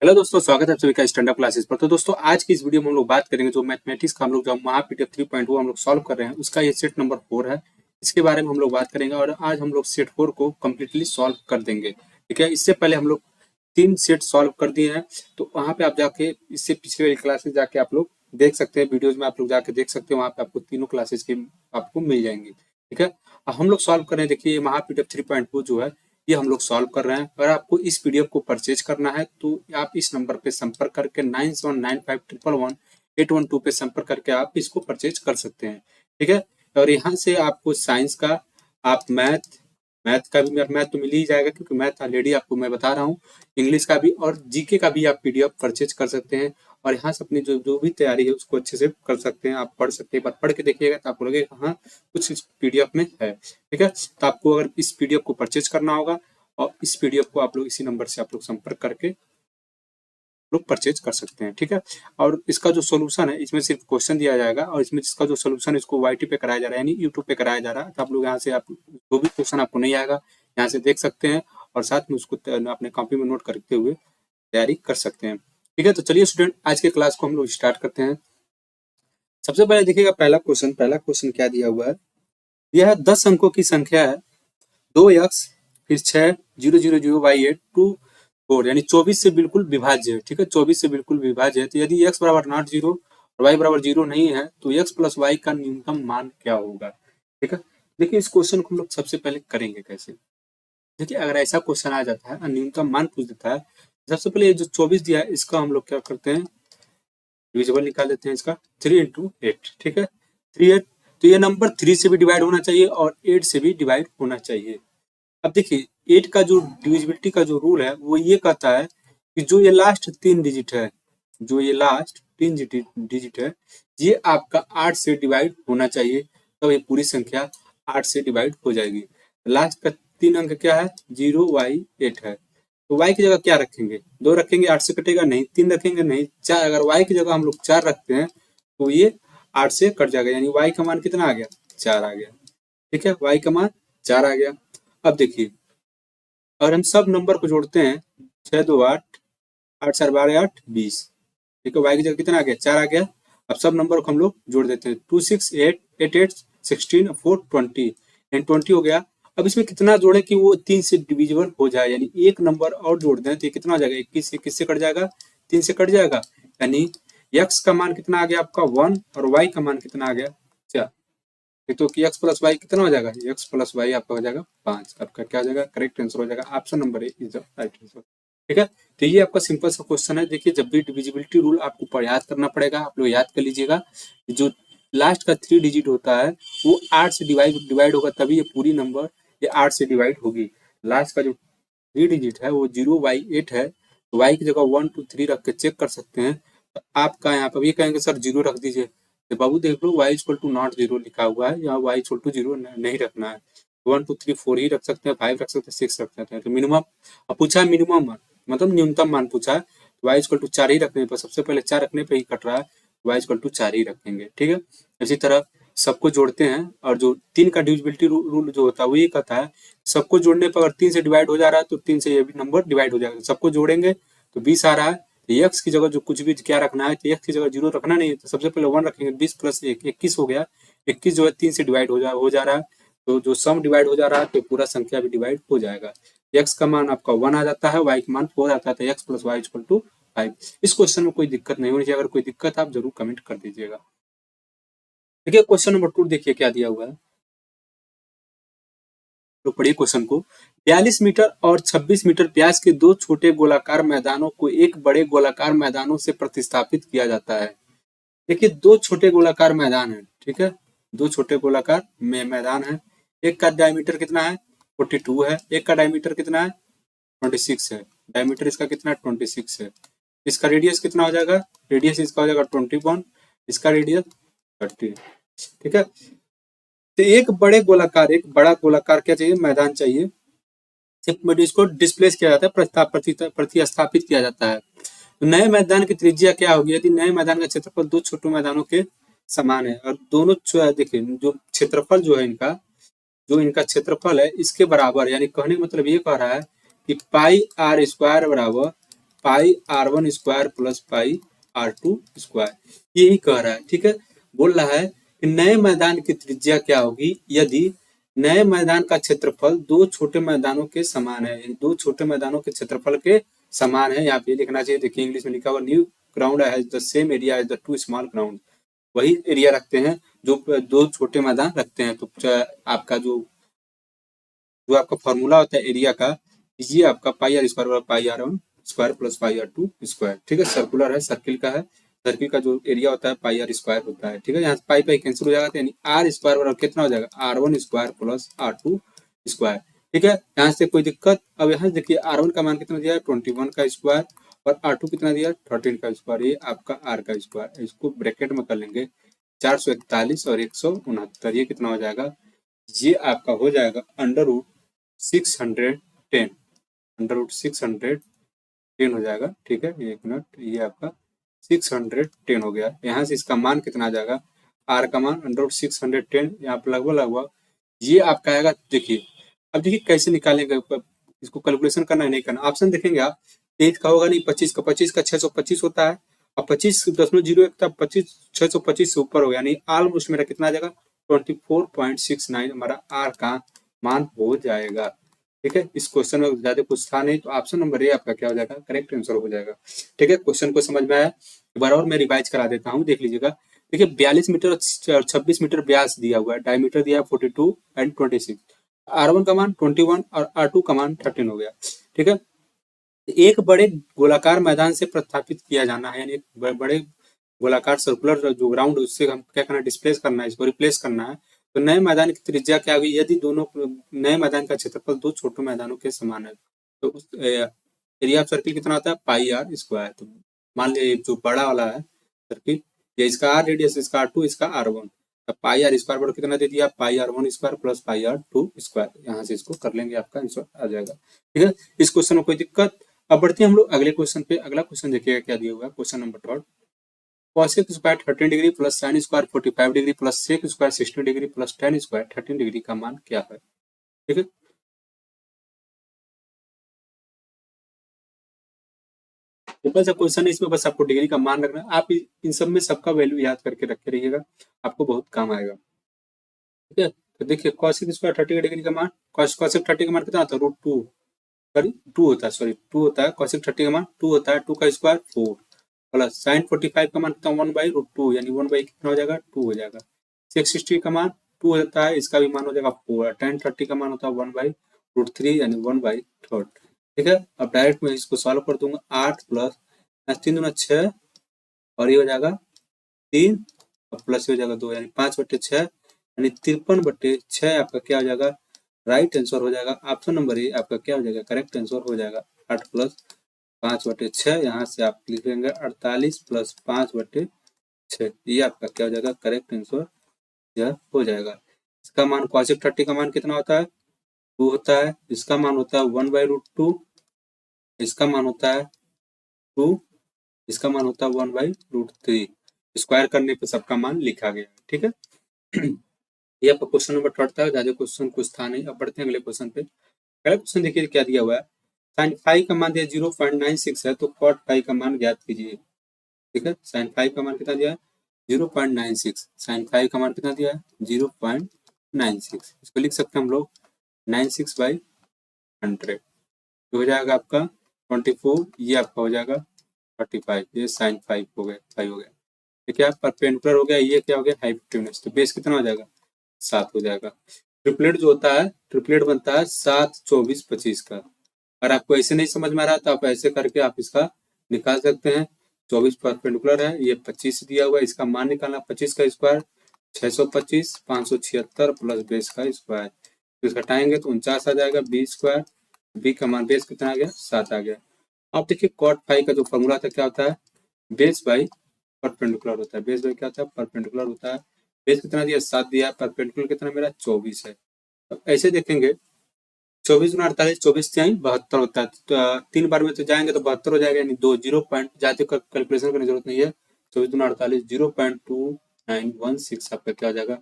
Hello दोस्तों, स्वागत है आप सभी का स्टैंड अप क्लासेस पर। तो दोस्तों, आज की इस वीडियो में हम लोग बात करेंगे जो मैथमेटिक्स का हम लोग जो महा पीडीएफ 3.0 हम लोग सॉल्व कर रहे हैं, उसका ये सेट नंबर 4 है। इसके बारे में हम लोग बात करेंगे और आज हम लोग सेट 4 को कम्प्लीटली सॉल्व कर देंगे। ठीक है, इससे पहले हम लोग 3 सेट सॉल्व कर दिए हैं, तो वहाँ पे आप जाके इससे पिछले वाली क्लासेस जाके आप लोग देख सकते हैं। वीडियोज में आप लोग जाके देख सकते हैं, वहाँ पे आपको तीनों क्लासेस की आपको मिल जाएंगी। ठीक है, अब हम लोग सॉल्व कर रहे हैं। देखिए, ये महा पीडीएफ 3.2 जो है ये हम लोग सॉल्व कर रहे हैं। अगर आपको इस पीडीएफ को परचेज करना है तो आप इस नंबर पे संपर्क करके 9795111812 पे संपर्क करके आप इसको परचेज कर सकते हैं। ठीक है, और यहाँ से आपको साइंस का, आप मैथ का भी, मैथ तो मिल ही जाएगा क्योंकि मैथ ऑलरेडी आपको मैं बता रहा हूँ। इंग्लिश का भी और जीके का भी आप पीडीएफ परचेज कर सकते हैं और यहाँ से अपनी जो जो भी तैयारी है उसको अच्छे से कर सकते हैं। आप पढ़ सकते हैं, एक बार पढ़ के देखिएगा तो आपको लगेगा हाँ कुछ इस पीडीएफ में है। ठीक है, तो आपको अगर इस पीडीएफ को परचेज करना होगा और इस पीडीएफ को आप लोग इसी नंबर से आप लोग संपर्क करके लोग परचेज कर सकते हैं। ठीक है, और इसका जो सोल्यूशन है इसमें सिर्फ क्वेश्चन दिया जाएगा और इसमें जिसका जो सोल्यूशन है इसको वाईटी पे कराया जा रहा है, यानी यूट्यूब पे कराया जा रहा है। तो आप लोग यहाँ से आप जो भी क्वेश्चन आपको नहीं आएगा यहाँ से देख सकते हैं और साथ में उसको अपने कॉपी में नोट करते हुए तैयारी कर सकते हैं। ठीक है, तो चलिए स्टूडेंट, आज के क्लास को हम लोग स्टार्ट करते हैं। सबसे पहले देखिएगा पहला क्वेश्चन क्या दिया हुआ है। यह 10 अंकों की संख्या है, 2x फिर 6 0 0 0 y 8 2 4, यानी 24 से बिल्कुल विभाज्य है। ठीक है, 24 से बिल्कुल विभाज्य है। तो यदि x बराबर नॉट 0 और y बराबर 0 नहीं है तो x प्लस वाई का न्यूनतम मान क्या होगा। ठीक है, देखिए इस क्वेश्चन को हम लोग सबसे पहले करेंगे कैसे। देखिए, अगर ऐसा क्वेश्चन आ जाता है और न्यूनतम मान पूछ देता है, सबसे पहले ये जो 24 दिया है इसका हम लोग क्या करते हैं, डिविजिबल निकाल लेते हैं इसका 3 इंटू 8। ठीक है, 3 8, तो ये नंबर 3 से भी डिवाइड होना चाहिए और 8 से भी डिवाइड होना चाहिए। अब देखिए 8 का जो डिविजिबिलिटी का जो रूल है वो ये कहता है कि जो ये लास्ट 3 डिजिट है, जो ये लास्ट 3 डिजिट है, ये आपका 8 से डिवाइड होना चाहिए, तब ये पूरी संख्या 8 से डिवाइड हो जाएगी। लास्ट का 3 अंक क्या है, 0y8 है। तो y की जगह क्या रखेंगे, 2 रखेंगे, 8 से कटेगा नहीं, 3 रखेंगे नहीं, 4। अगर y की जगह हम लोग 4 रखते हैं तो ये 8 से कट जाएगा, यानी y का मान कितना आ गया, 4 आ गया। ठीक है, y का मान 4 आ गया। अब देखिए, अगर हम सब नंबर को जोड़ते हैं, 6 2 8, 8 4 12 8 20। ठीक है, y की जगह कितना आ गया, 4 आ गया। अब सब नंबर को हम लोग जोड़ देते हैं, 2 6 8 8 8 16 4 20 एंड 20 हो गया। अब इसमें कितना जोड़े कि वो 3 से डिविजिबल हो जाए, यानी एक नंबर और जोड़ दें तो ये कितना हो जाएगा, 21 21 से कट जाएगा, 3 से कट जाएगा, यानी x का मान कितना आ गया आपका 1 और y का मान कितना आ गया 4। तो कि x प्लस वाई कितना हो जाएगा, x प्लस वाई आपका हो जाएगा 5। आपका क्या हो जाएगा, करेक्ट आंसर हो जाएगा, option number A is the right answer. ठीक है, तो ये आपका सिंपल सा क्वेश्चन है। देखिए, जब भी डिविजिबिलिटी रूल आपको याद करना पड़ेगा, आप लोग याद कर लीजिएगा, जो लास्ट का 3 डिजिट होता है वो 8 से डिवाइड होगा, तभी ये पूरी नंबर ये 8 से डिवाइड होगी। लास्ट का जो 3 डिजिट है वो 0y8 है, तो y की जगह 1 2 3 रख के चेक कर सकते हैं। तो आपका यहाँ पर ये कहेंगे सर 0 रख दीजिए, तो बाबू देख लो y इक्वल टू नॉट 0 लिखा हुआ है, यहाँ y इक्वल टू 0 नहीं रखना है। 1 2 3 4 ही रख सकते हैं, 5 रख सकते हैं, 6 रख सकते हैं। तो मिनिमम अब पूछा है, मिनिमम मतलब न्यूनतम मान पूछा है, तो y इक्वल टू 4 ही रखने पर, सबसे पहले 4 रखने पे ही कट रहा है, y इक्वल टू 4 ही रखेंगे। ठीक है, इसी तरह सबको जोड़ते हैं और जो 3 का डिविजिबिलिटी रूल जो होता है वो ये कहता है, सबको जोड़ने पर अगर 3 से डिवाइड हो जा रहा है तो 3 से ये भी नंबर डिवाइड हो जाएगा। सबको जोड़ेंगे तो 20 आ रहा है, तो x की जगह जो कुछ भी क्या रखना है, तो x की जगह 0 रखना नहीं है, तो सबसे पहले 1 रखेंगे, 20 प्लस 1 21 हो गया। 21 जो है 3 से डिवाइड हो जा रहा है, तो जो सम डिवाइड हो जा रहा है तो पूरा संख्या भी डिवाइड हो जाएगा। x का मान आपका 1 आ जाता है, y का मान 4 आता है, तो x plus y equal to 5। इस क्वेश्चन में कोई दिक्कत नहीं होनी चाहिए, अगर कोई दिक्कत आप जरूर कमेंट कर दीजिएगा। देखिए क्वेश्चन नंबर 2 देखिए क्या दिया हुआ है, तो पढ़िए क्वेश्चन को। 42 मीटर और 26 मीटर व्यास के दो छोटे गोलाकार मैदानों को एक बड़े गोलाकार मैदानों से प्रतिस्थापित किया जाता है। देखिए, दो छोटे गोलाकार मैदान है। ठीक है, दो छोटे गोलाकार मैदान है। एक का डायमीटर कितना है, 42 है, एक का डायमीटर कितना है, 26 है। डायमीटर इसका कितना है, 26 है। इसका रेडियस कितना हो जाएगा, रेडियस इसका हो जाएगा 21, इसका रेडियस 30। ठीक है, तो एक बड़ा गोलाकार क्या चाहिए, मैदान चाहिए, इसको डिस्प्लेस किया जाता है, प्रतिस्थापित किया जाता है। तो नए मैदान की त्रिज्या क्या होगी, यदि नए मैदान का क्षेत्रफल दो छोटे मैदानों के समान है और दोनों देखिए जो क्षेत्रफल जो है इनका, जो इनका क्षेत्रफल है इसके बराबर, यानी कहने का मतलब ये कह रहा है कि पाई आर स्क्वायर बराबर पाई R1 स्क्वायर प्लस पाई R2 स्क्वायर, यही कह रहा है। ठीक है, बोल रहा है कि नए मैदान की त्रिज्या क्या होगी यदि नए मैदान का क्षेत्रफल दो छोटे मैदानों के समान है। दो छोटे मैदानों के क्षेत्रफल के समान है, यहाँ पे लिखना चाहिए। देखिए इंग्लिश में लिखा हुआ new ground has the same area as the two small ground, वही एरिया रखते हैं जो दो छोटे मैदान रखते हैं। तो आपका जो आपका फॉर्मूला होता है एरिया का, ये आपका pi R square pi R one square plus pi R two square. ठीक है, सर्कुलर है, सर्किल का है, सर्किल का जो एरिया होता है पाई आर स्क्वायर होता है। ठीक है, यहाँ पाई पाई कैंसिल हो जाएगा, तो यानी आर स्क्वायर बराबर कितना हो जाएगा, r one square plus r two square. ठीक है, यहाँ से कोई दिक्कत। अब यहाँ से देखिए आर वन का मान कितना दिया है 21 का स्क्वायर, और आर टू कितना दिया 13 का स्क्वायर, ये आपका आर का स्क्वायर। इसको ब्रैकेट में कर लेंगे 441 और 169, ये कितना हो जाएगा, ये आपका हो जाएगा अंडर रूट 610, अंडर रूट 610 हो जाएगा। ठीक है, एक मिनट, ये आपका 610 हो गया। यहाँ से इसका मान कितना आ जाएगा, आर का मान अंडर रूट 610, यहाँ पर लगभग लगभग ये आपका आएगा। देखिए अब देखिए कैसे निकालेंगे, इसको कैलकुलेशन करना है नहीं करना, ऑप्शन देखेंगे आप, 23 का होगा नहीं, 25 का 625 होता है, और 25.01 था, 625 से ऊपर हो गया, यानी ऑलमोस्ट मेरा कितना आ जाएगा 24.69 हमारा आर का मान हो जाएगा। ठीक है, इस क्वेश्चन में ज्यादा कुछ था नहीं, तो ऑप्शन नंबर ए आपका क्या हो जाएगा, करेक्ट आंसर हो जाएगा। ठीक है, क्वेश्चन को समझ में आया, एक बार और मैं रिवाइज करा देता हूँ, देख लीजिएगा। देखिए 42 मीटर और 26 मीटर व्यास दिया हुआ है, डायमीटर दिया है 42 एंड 26, R1 का मान 21 और R2 का मान 13 हो गया। ठीक है, एक बड़े गोलाकार मैदान से प्रस्थापित किया जाना है, यानी एक बड़े गोलाकार सर्कुलर जो ग्राउंड, उससे हम क्या करना है, डिस्प्लेस करना है, इसको रिप्लेस करना है। तो नए मैदान की त्रिज्या क्या होगी यदि दोनों नए मैदान का क्षेत्रफल दो छोटे मैदानों के समान है। तो उस एरिया ऑफ सर्किल कितना होता है, पाई आर स्क्वायर। तो मान लीजिए जो बड़ा वाला है सर्किल, ये इसका आर रेडियस, इसका R2, इसका R1, तो पाई आर स्क्वायर बड़ा कितना दे दिया, पाई R1 स्क्वायर प्लस पाई R2 स्क्वायर। यहाँ से इसको कर लेंगे, आपका आंसर आ जाएगा। ठीक है, इस क्वेश्चन में कोई दिक्कत। अब बढ़ते हैं हम लोग अगले क्वेश्चन पे। अगला क्वेश्चन देखिएगा क्या दिया हुआ है, question number 3, cosec square 13 degree plus sin square 45 degree plus sec square 16 degree plus tan square 13 degree का मान क्या है। ठीक है, सिंपल सा क्वेश्चन है, इसमें बस आपको डिग्री का मान रखना है। आप इन सब में सबका वैल्यू याद करके रखे रहिएगा, आपको बहुत काम आएगा। ठीक है, तो देखिए cosec स्क्वायर 30 डिग्री का मान, cosec 30 का मान कितना होता है, रूट टू, सॉरी टू होता है, सॉरी टू होता है, cosec 30 का मान टू होता है, 2 का स्क्वायर 4 प्लस साइन 45 का मान कितना 1/√2, यानी 1 कितना हो जाएगा 2 हो जाएगा। सेक 60 का मान 2 होता है, इसका भी मान हो जाएगा 4। tan 30 का मान होता है 1/√3 यानी 1/3। ठीक है, अब डायरेक्ट मैं इसको सॉल्व कर दूंगा, 8 प्लस 3 दूना 6, और ये हो जाएगा 3 और प्लस हो जाएगा 2, यानी 5/6, यानी 53/6 आपका क्या हो जाएगा, राइट आंसर हो जाएगा। ऑप्शन नंबर ए आपका क्या हो जाएगा, करेक्ट आंसर हो जाएगा। 8 प्लस 5/6, यहाँ से आप लिखेंगे 48 प्लस 5/6, ये आपका क्या हो जाएगा, करेक्ट आंसर यह हो जाएगा। इसका मान cosec 30 का मान कितना होता है 2 होता है, इसका मान होता है 1/√2, इसका मान होता है 2, इसका मान होता है 1/√3, स्क्वायर करने पे सबका मान लिखा गया। ठीक है, ये आपका क्वेश्चन नंबर 3 था, ज्यादा क्वेश्चन कुछ था नहीं। अब बढ़ते हैं अगले क्वेश्चन पे। अगला क्वेश्चन देखिए क्या दिया हुआ है, साइन फाइव का मान दिया 0.96 है, तो कॉट फाइव का मान ज्ञात कीजिए। ठीक है, साइन फाइव का मान कितना दिया है 0.96, साइन फाइव का मान कितना दिया है 0.96, इसको लिख सकते हैं हम लोग 96/100, हो जाएगा आपका 24, ये आपका हो जाएगा 35, ये साइन 5 हो गया, 5 हो गया। ठीक है, परपेंडिकुलर हो गया, ये क्या हो गया हाइपोटेन्यूज, तो बेस कितना हो जाएगा 7 हो जाएगा। ट्रिपलेट जो होता है, ट्रिपलेट बनता है 7, 24, 25 का। अगर आपको ऐसे नहीं समझ में आ रहा तो आप ऐसे करके आप इसका निकाल सकते हैं। 24 परपेंडिकुलर है, ये 25 दिया हुआ है, इसका मान निकालना 25 का स्क्वायर 625, 576 प्लस बेस का स्क्वायर, तो इसका घटाएंगे तो 49 आ जाएगा, बी स्क्वायर, बी का मान बेस कितना आ गया 7 आ गया। अब देखिए कॉट फाइव का जो फॉर्मूला था क्या होता है, बेस बाई परपेंडिकुलर होता है, बेस बाई क्या होता है परपेंडिकुलर होता है। बेस कितना दिया 7 दिया, परपेंडिकुलर कितना मेरा 24 है। अब ऐसे देखेंगे 24 गुना 48, 24 से 72 होता है, तो 3 बार में तो जाएंगे तो 72 हो जाएगा, यानी 2 0 पॉइंट जाते कैलकुलेशन करने की जरूरत नहीं है। 24 गुना 48 0.2916 आपका क्या हो जाएगा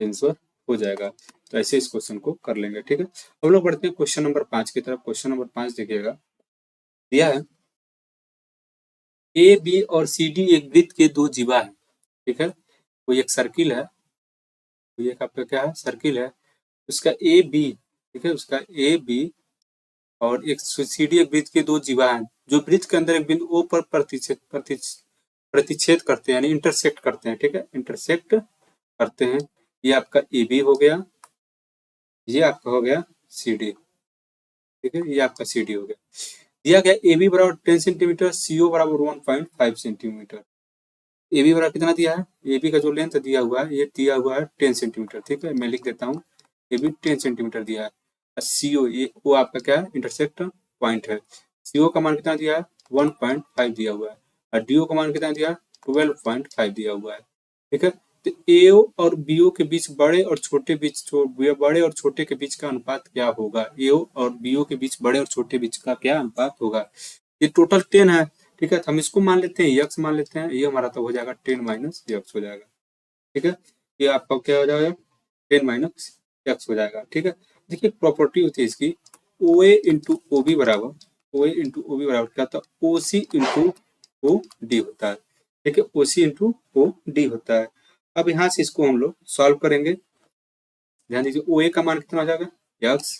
आंसर हो जाएगा। तो ऐसे इस क्वेश्चन को कर लेंगे। ठीक है, हम लोग बढ़ते हैं क्वेश्चन नंबर 5 की तरफ। क्वेश्चन नंबर 5 देखिएगा, दिया है ए बी और सी डी एक वृत्त के दो जीवा है, ठीक है। कोई एक सर्किल है, कोई एक आपका क्या है, सर्किल है, उसका ए बी, ठीक है, उसका ए बी और एक सी डी एक वृत्त के दो जीवा है, जो वृत्त के अंदर एक बिंदु ओ पर प्रतिच्छेद करते हैं, यानी इंटरसेक्ट करते हैं, ठीक है, इंटरसेक्ट करते हैं। ये आपका ए बी हो गया, ये आपका हो गया सी डी, ठीक है, ये आपका सी डी हो गया। दिया गया ए बी बराबर 10 सेंटीमीटर, सी ओ बराबर 1.5 सेंटीमीटर। ए बी बराबर कितना दिया है, ए बी का जो लेंथ दिया हुआ है, ये दिया हुआ है 10 सेंटीमीटर, ठीक है, मैं लिख देता हूँ, ए बी 10 सेंटीमीटर दिया है। सी ओ, ये वो आपका क्या है, इंटरसेक्ट पॉइंट है। सी ओ का मान कितना दिया है, 1.5 दिया हुआ है, और डी ओ का मान कितना दिया है, 12.5 दिया हुआ है, ठीक है। तो एओ और बीओ के बीच बड़े और छोटे के बीच का अनुपात क्या होगा, एओ और बीओ के बीच बड़े और छोटे बीच का क्या अनुपात होगा। ये टोटल 10 है, ठीक है, तो हम इसको मान लेते हैं, यक्स मान लेते हैं, ये हमारा तो हो जाएगा 10 माइनस यक्स हो जाएगा, ठीक है। ये आपका क्या हो जाएगा, 10 माइनस यक्स हो जाएगा, ठीक है। देखिए प्रॉपर्टी होती है इसकी, ओ ए इंटू ओ बी बराबर, ओ ए इंटू ओ बी बराबर क्या होता है, ओ सी इंटू ओ डी होता है, ठीक है, ओ सी इंटू ओ डी होता है। अब यहाँ से इसको हम लोग सॉल्व करेंगे, ध्यान दीजिए, ओ ए का मान कितना हो जाएगा, यक्स,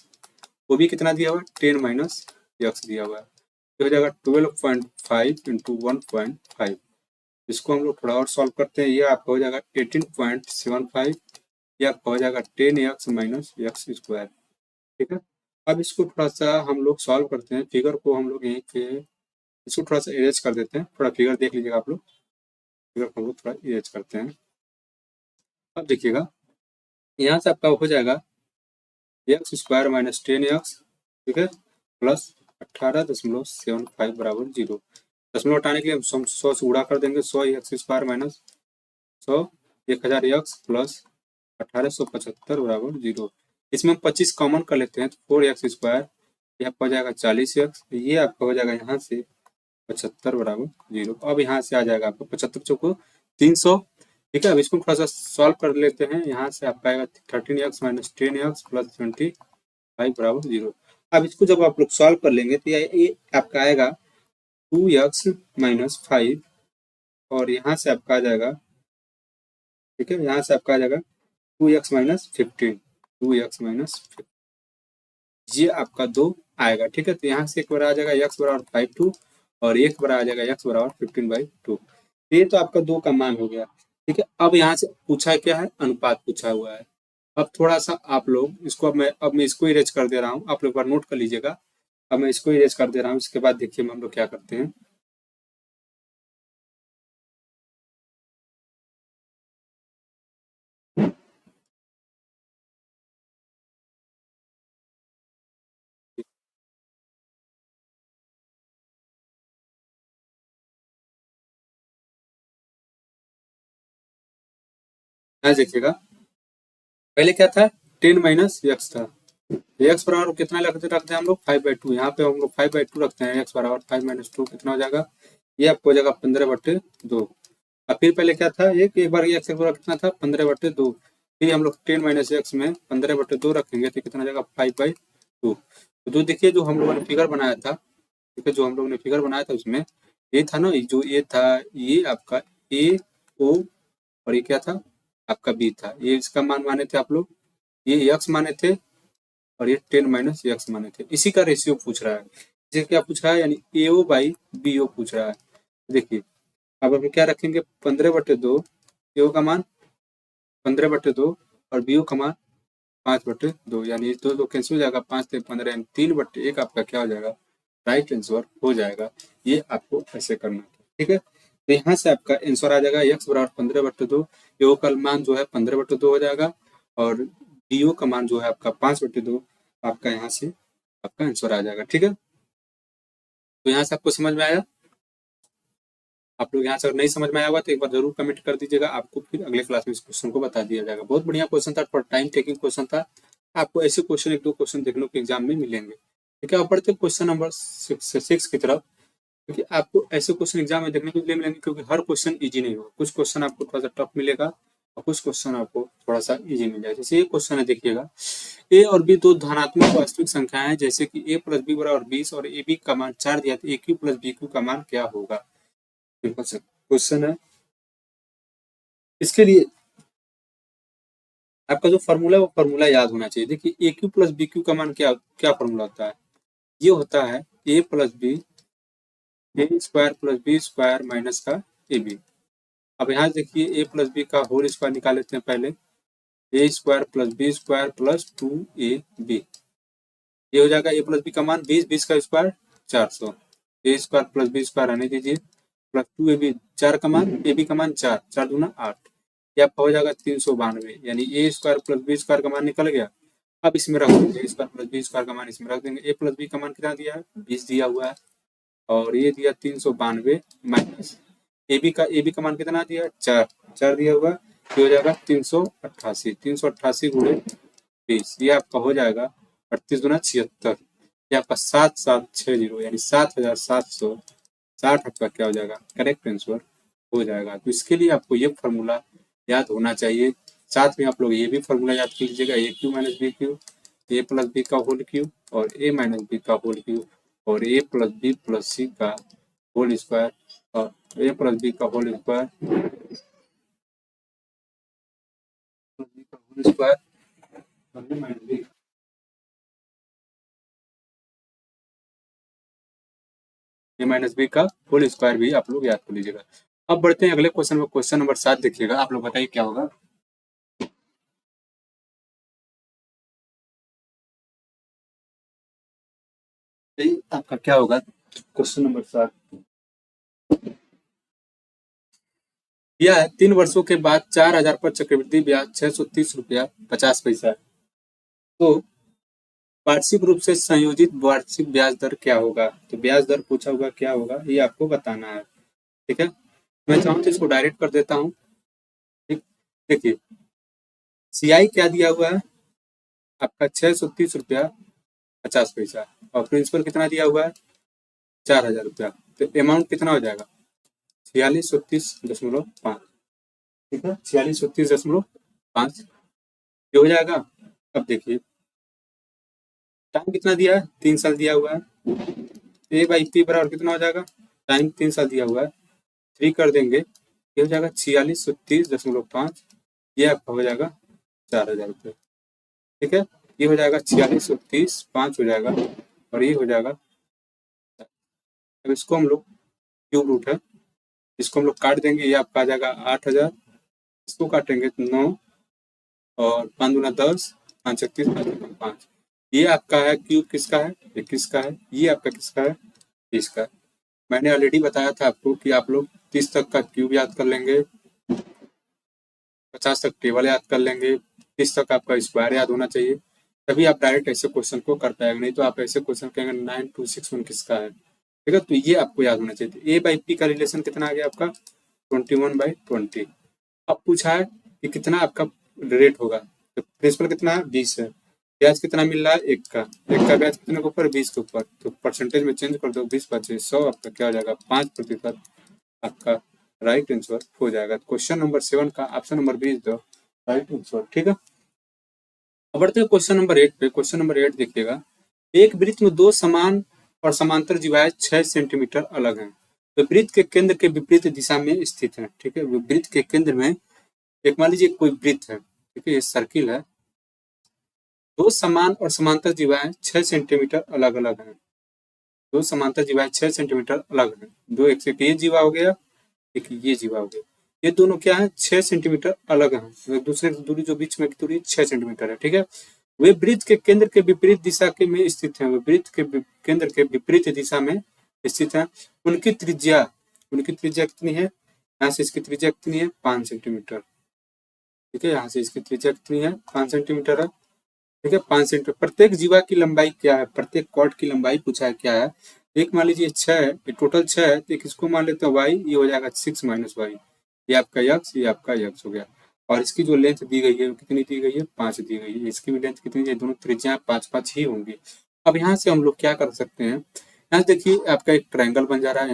ओ बी कितना दिया हुआ है, 10 माइनस यक्स दिया हुआ है, ये हो जाएगा 12.5 इंटू 1.5। इसको हम लोग थोड़ा और सॉल्व करते हैं, ये आपका हो जाएगा 18.75, ये आपका हो जाएगा 10 एक्स माइनस एक्स स्क्वायर, ठीक है। अब इसको थोड़ा सा हम लोग सॉल्व करते हैं, फिगर को हम लोग यहीं पे इसको थोड़ा सा इरेज कर देते हैं, थोड़ा फिगर देख लीजिएगा आप लोग, फिगर को हम लोग थोड़ा इरेज करते हैं। अब देखिएगा यहाँ से आपका हो जाएगा एक्स स्क्वायर माइनस 10 एक्स, ठीक है, प्लस 18.75 बराबर 0। दशमलव हटाने के लिए हम 100 से गुणा कर देंगे, 100 x square minus 100 1000 x plus 1875 बराबर 0। इसमें हम 25 कॉमन कर लेते हैं, तो 4 एक्स स्क्वायर, ये आपका हो जाएगा 40 एक्स, ये आपका हो जाएगा यहाँ से 75 बराबर 0। अब यहाँ से आ जाएगा आपको 75 चौको 300, ठीक है। अब इसको थोड़ा सा सॉल्व कर लेते हैं, यहाँ से आपका आएगा 13 एक्स माइनस 10 एक्स प्लस 25 बराबर 0। अब इसको जब आप लोग सॉल्व कर लेंगे तो ये आपका आएगा 2 एक्स माइनस 5, और यहाँ से आपका आ जाएगा, ठीक है, यहाँ से आपका आ जाएगा 2 एक्स माइनस 15, 2 एक्स माइनस 15, ये आपका 2 आएगा, ठीक है। तो यहाँ से एक बार आ जाएगा एक्स बराबर 5 2, और एक बार आ जाएगा एक्स बराबर 15/2। ये तो आपका 2 का मान हो गया, ठीक है। अब यहाँ से पूछा क्या है, अनुपात पूछा हुआ है। अब थोड़ा सा आप लोग इसको, अब मैं इसको इरेज कर दे रहा हूँ, आप लोग एक बार नोट कर लीजिएगा। अब मैं इसको इरेज कर दे रहा हूँ, इसके बाद देखिए हम लोग क्या करते हैं। यहाँ देखिएगा, पहले क्या था, 10 माइनस एक्स था, एक्स बराबर कितना रखते हैं हम लोग 5/2, यहाँ पे हम लोग 5/2 रखते हैं, एक्स बराबर 5 माइनस 2 कितना हो जाएगा, ये आपको हो जाएगा 15/2। अब फिर पहले क्या था, एक बार एक्स कितना था 15/2, फिर हम लोग 10 माइनस एक्स में 15/2 रखेंगे तो कितना हो जाएगा 5/2। तो देखिए जो हम लोगों ने फिगर बनाया था, ठीक है, जो हम लोगों ने फिगर बनाया था उसमें ये था ना, जो ये था, ये आपका ए ओ, और ये क्या था आपका बी था, ये इसका मान माने थे आप लोग, ये एक्स माने थे, और ये 10 माइनस एक्स माने थे। इसी का रेशियो पूछ रहा है, इसे क्या पूछ रहा है, यानी एओ बाई बीओ पूछ रहा है। देखिए अब हम क्या रखेंगे, 15/2, एओ का मान 15/2 और बीओ का मान 5/2, यानी दो दो कैंसिल हो जाएगा, 5 से 15 यानी 3/1 आपका क्या हो जाएगा, राइट आंसर हो जाएगा। ये आपको ऐसे करना है, ठीक है। तो यहाँ से आपका आंसर आ जाएगा एक्स बराबर 15/2, एओ का मान जो है 15/2 हो जाएगा, और बीओ का मान जो है आपका 5/2, आपका यहाँ से आपका आंसर आ जाएगा, ठीक है। तो यहाँ से आपको समझ में आया, आप लोग यहाँ से नहीं समझ में आया होगा तो एक बार जरूर कमेंट कर दीजिएगा, आपको फिर अगले क्लास में इस क्वेश्चन को बता दिया जाएगा। बहुत बढ़िया क्वेश्चन था, थोड़ा टाइम टेकिंग क्वेश्चन था, आपको ऐसे क्वेश्चन 1-2 क्वेश्चन देखने को एग्जाम में मिलेंगे, ठीक है। अब बढ़ते क्वेश्चन नंबर 6 की तरफ, क्योंकि आपको ऐसे क्वेश्चन एग्जाम में देखने को मिलेंगे, क्योंकि हर क्वेश्चन इजी नहीं होगा, कुछ क्वेश्चन आपको थोड़ा सा टफ मिलेगा और कुछ क्वेश्चन आपको थोड़ा सा इजी मिल जाएगा। जैसे ये क्वेश्चन है, देखिएगा, ए और बी दो धनात्मक वास्तविक संख्याएं हैं, जैसे कि a प्लस बी बराबर 20 और ए बी का मान 4 दिया, तो ए क्यू प्लस बी क्यू का मान क्या होगा। सिंपल सा क्वेश्चन है। इसके लिए आपका जो फॉर्मूला है वो फॉर्मूला याद होना चाहिए। देखिए ए क्यू प्लस बी क्यू का मान क्या क्या फॉर्मूला होता है, ये होता है A plus B A square plus B square minus का ए बी। अब यहाँ देखिए ए प्लस बी का होल स्क्वायर निकाल लेते हैं पहले, A square plus B square plus 2ab, ये हो जाएगा ए प्लस बी का मान 20, 20 का स्क्वायर 400, ए स्क्वायर प्लस बी स्क्वायर आने दीजिए प्लस 2ab, 4 का मान ए बी का मान 4, 4 दूना 8, ये आपका हो जाएगा 392, यानी ए स्क्वायर प्लस बी स्क्वायर का मान निकल गया। अब इसमें रख देंगे ए स्क्वायर प्लस बी स्क्वायर का मान इसमें रख देंगे, ए प्लस बी का मान कितना दिया है 20 दिया हुआ है, और ये दिया 392 माइनस ए बी का मान कितना दिया 4, 4 दिया हुआ, ये हो जाएगा 388, 388 गुणे 20, ये आपका हो जाएगा 38 गुना 76, ये आपका 7760 यानी 7760 आपका क्या हो जाएगा करेक्ट आंसर हो जाएगा। तो इसके लिए आपको ये फॉर्मूला याद होना चाहिए, साथ में आप लोग ये भी फॉर्मूला याद कर लीजिएगा, ए क्यू माइनस बी क्यू, ए प्लस बी का होल क्यू और ए माइनस बी का होल क्यू और ए प्लस बी प्लस सी का होल स्क्वायर और ए प्लस बी का होल स्क्वायर ए माइनस बी का होल स्क्वायर भी आप लोग याद कर लीजिएगा। अब बढ़ते हैं अगले क्वेश्चन में, क्वेश्चन नंबर 7 देखिएगा, आप लोग बताइए क्या होगा। आपका क्या होगा क्वेश्चन नंबर 7, यह है 3 वर्षों के बाद 4000 पर चक्रवृद्धि ब्याज 630 रुपया 50 पैसा, तो वार्षिक रूप से संयोजित वार्षिक ब्याज दर क्या होगा। तो ब्याज दर पूछा होगा क्या होगा ये आपको बताना है, ठीक है। मैं चाहूँ तो इसको डायरेक्ट कर देता हूँ, ठीक। देखिए सीआई क्या दिया हुआ है आपका 630 रुपया 50 पैसा और प्रिंसिपल कितना दिया हुआ है 4000 रुपया, तो अमाउंट कितना हो जाएगा 4630.5, ठीक है 4630.5 ये हो जाएगा। अब देखिए टाइम कितना दिया है 3 साल दिया हुआ है, ए बाई पी बराबर कितना हो जाएगा, टाइम 3 साल दिया हुआ है 3 कर देंगे ये हो जाएगा 4630.5, ये आपका हो जाएगा 4000 रुपये, ठीक है। ये हो जाएगा 4630.5 हो जाएगा और ये हो जाएगा, अब इसको हम लोग क्यूब रूट है, इसको हम लोग काट देंगे, ये आपका आ जाएगा 8000, इसको काटेंगे तो 9 और 5 दूना 10, 5 31, 5, ये आपका है क्यूब किसका है 21 का है, ये आपका किसका है 30 का। मैंने ऑलरेडी बताया था आपको कि आप लोग 30 तक का क्यूब याद कर लेंगे, 50 तक टेबल याद कर लेंगे, 30 तक आपका स्क्वायर याद होना चाहिए, तभी आप डायरेक्ट ऐसे क्वेश्चन को कर पाएंगे, नहीं तो आप ऐसे क्वेश्चन कहेंगे 9261 किसका है, ठीक है। तो ये आपको याद होना चाहिए। ए बाई पी का रिलेशन कितना आ गया आपका 21/20। अब पूछा है कि कितना आपका रेट होगा, तो प्रिंसिपल कितना है 20 है, ब्याज कितना मिल रहा है एक का ब्याज कितने के ऊपर 20 के ऊपर, तो परसेंटेज में चेंज कर दो 20/100 आपका क्या हो जाएगा 5% आपका राइट आंसर हो जाएगा। क्वेश्चन नंबर 7 का option number B is the right answer, ठीक है। अब बढ़ते हैं क्वेश्चन नंबर 8 पे। क्वेश्चन नंबर 8 देखिएगा, एक वृत्त में दो समान और समांतर जीवाएं 6 सेंटीमीटर अलग हैं, तो वृत्त के केंद्र के विपरीत दिशा में स्थित है, ठीक है। वृत्त के केंद्र में एक मान लीजिए कोई वृत्त है, ठीक है, ये सर्किल है, दो समान और समांतर जीवाएं 6 सेंटीमीटर अलग अलग हैं, दो समांतर जीवाएं 6 सेंटीमीटर अलग हैं, दो एक से ये जीवा हो गया एक ये जीवा हो गया, ये दोनों क्या है 6 सेंटीमीटर अलग हैं, एक दूसरे की दूरी जो बीच में की दूरी 6 सेंटीमीटर है, ठीक है। वे वृत्त के केंद्र के विपरीत दिशा के में स्थित हैं, वे वृत्त के केंद्र के विपरीत दिशा में स्थित हैं, उनकी त्रिज्या कितनी है, यहाँ से इसकी त्रिज्या कितनी है 5 सेंटीमीटर, ठीक है, यहाँ से इसकी त्रिज्या कितनी है 5 सेंटीमीटर है, ठीक है 5 सेंटीमीटर। प्रत्येक जीवा की लंबाई क्या है, प्रत्येक कॉर्ड की लंबाई पूछा है क्या है, एक मान लीजिए 6 है, ये टोटल 6 है, तो इसको मान लेते हैं y, ये हो जाएगा 6 माइनस वाई, ये आपका x, ये आपका x हो गया, और इसकी जो लेंथ दी गई है कितनी दी गई है 5 दी गई है, इसकी भी लेंथ कितनी है, दोनों त्रिज्या 5-5 ही होंगी। अब यहाँ से हम लोग क्या कर सकते हैं, यहाँ से देखिए आपका एक ट्रायंगल बन जा रहा है,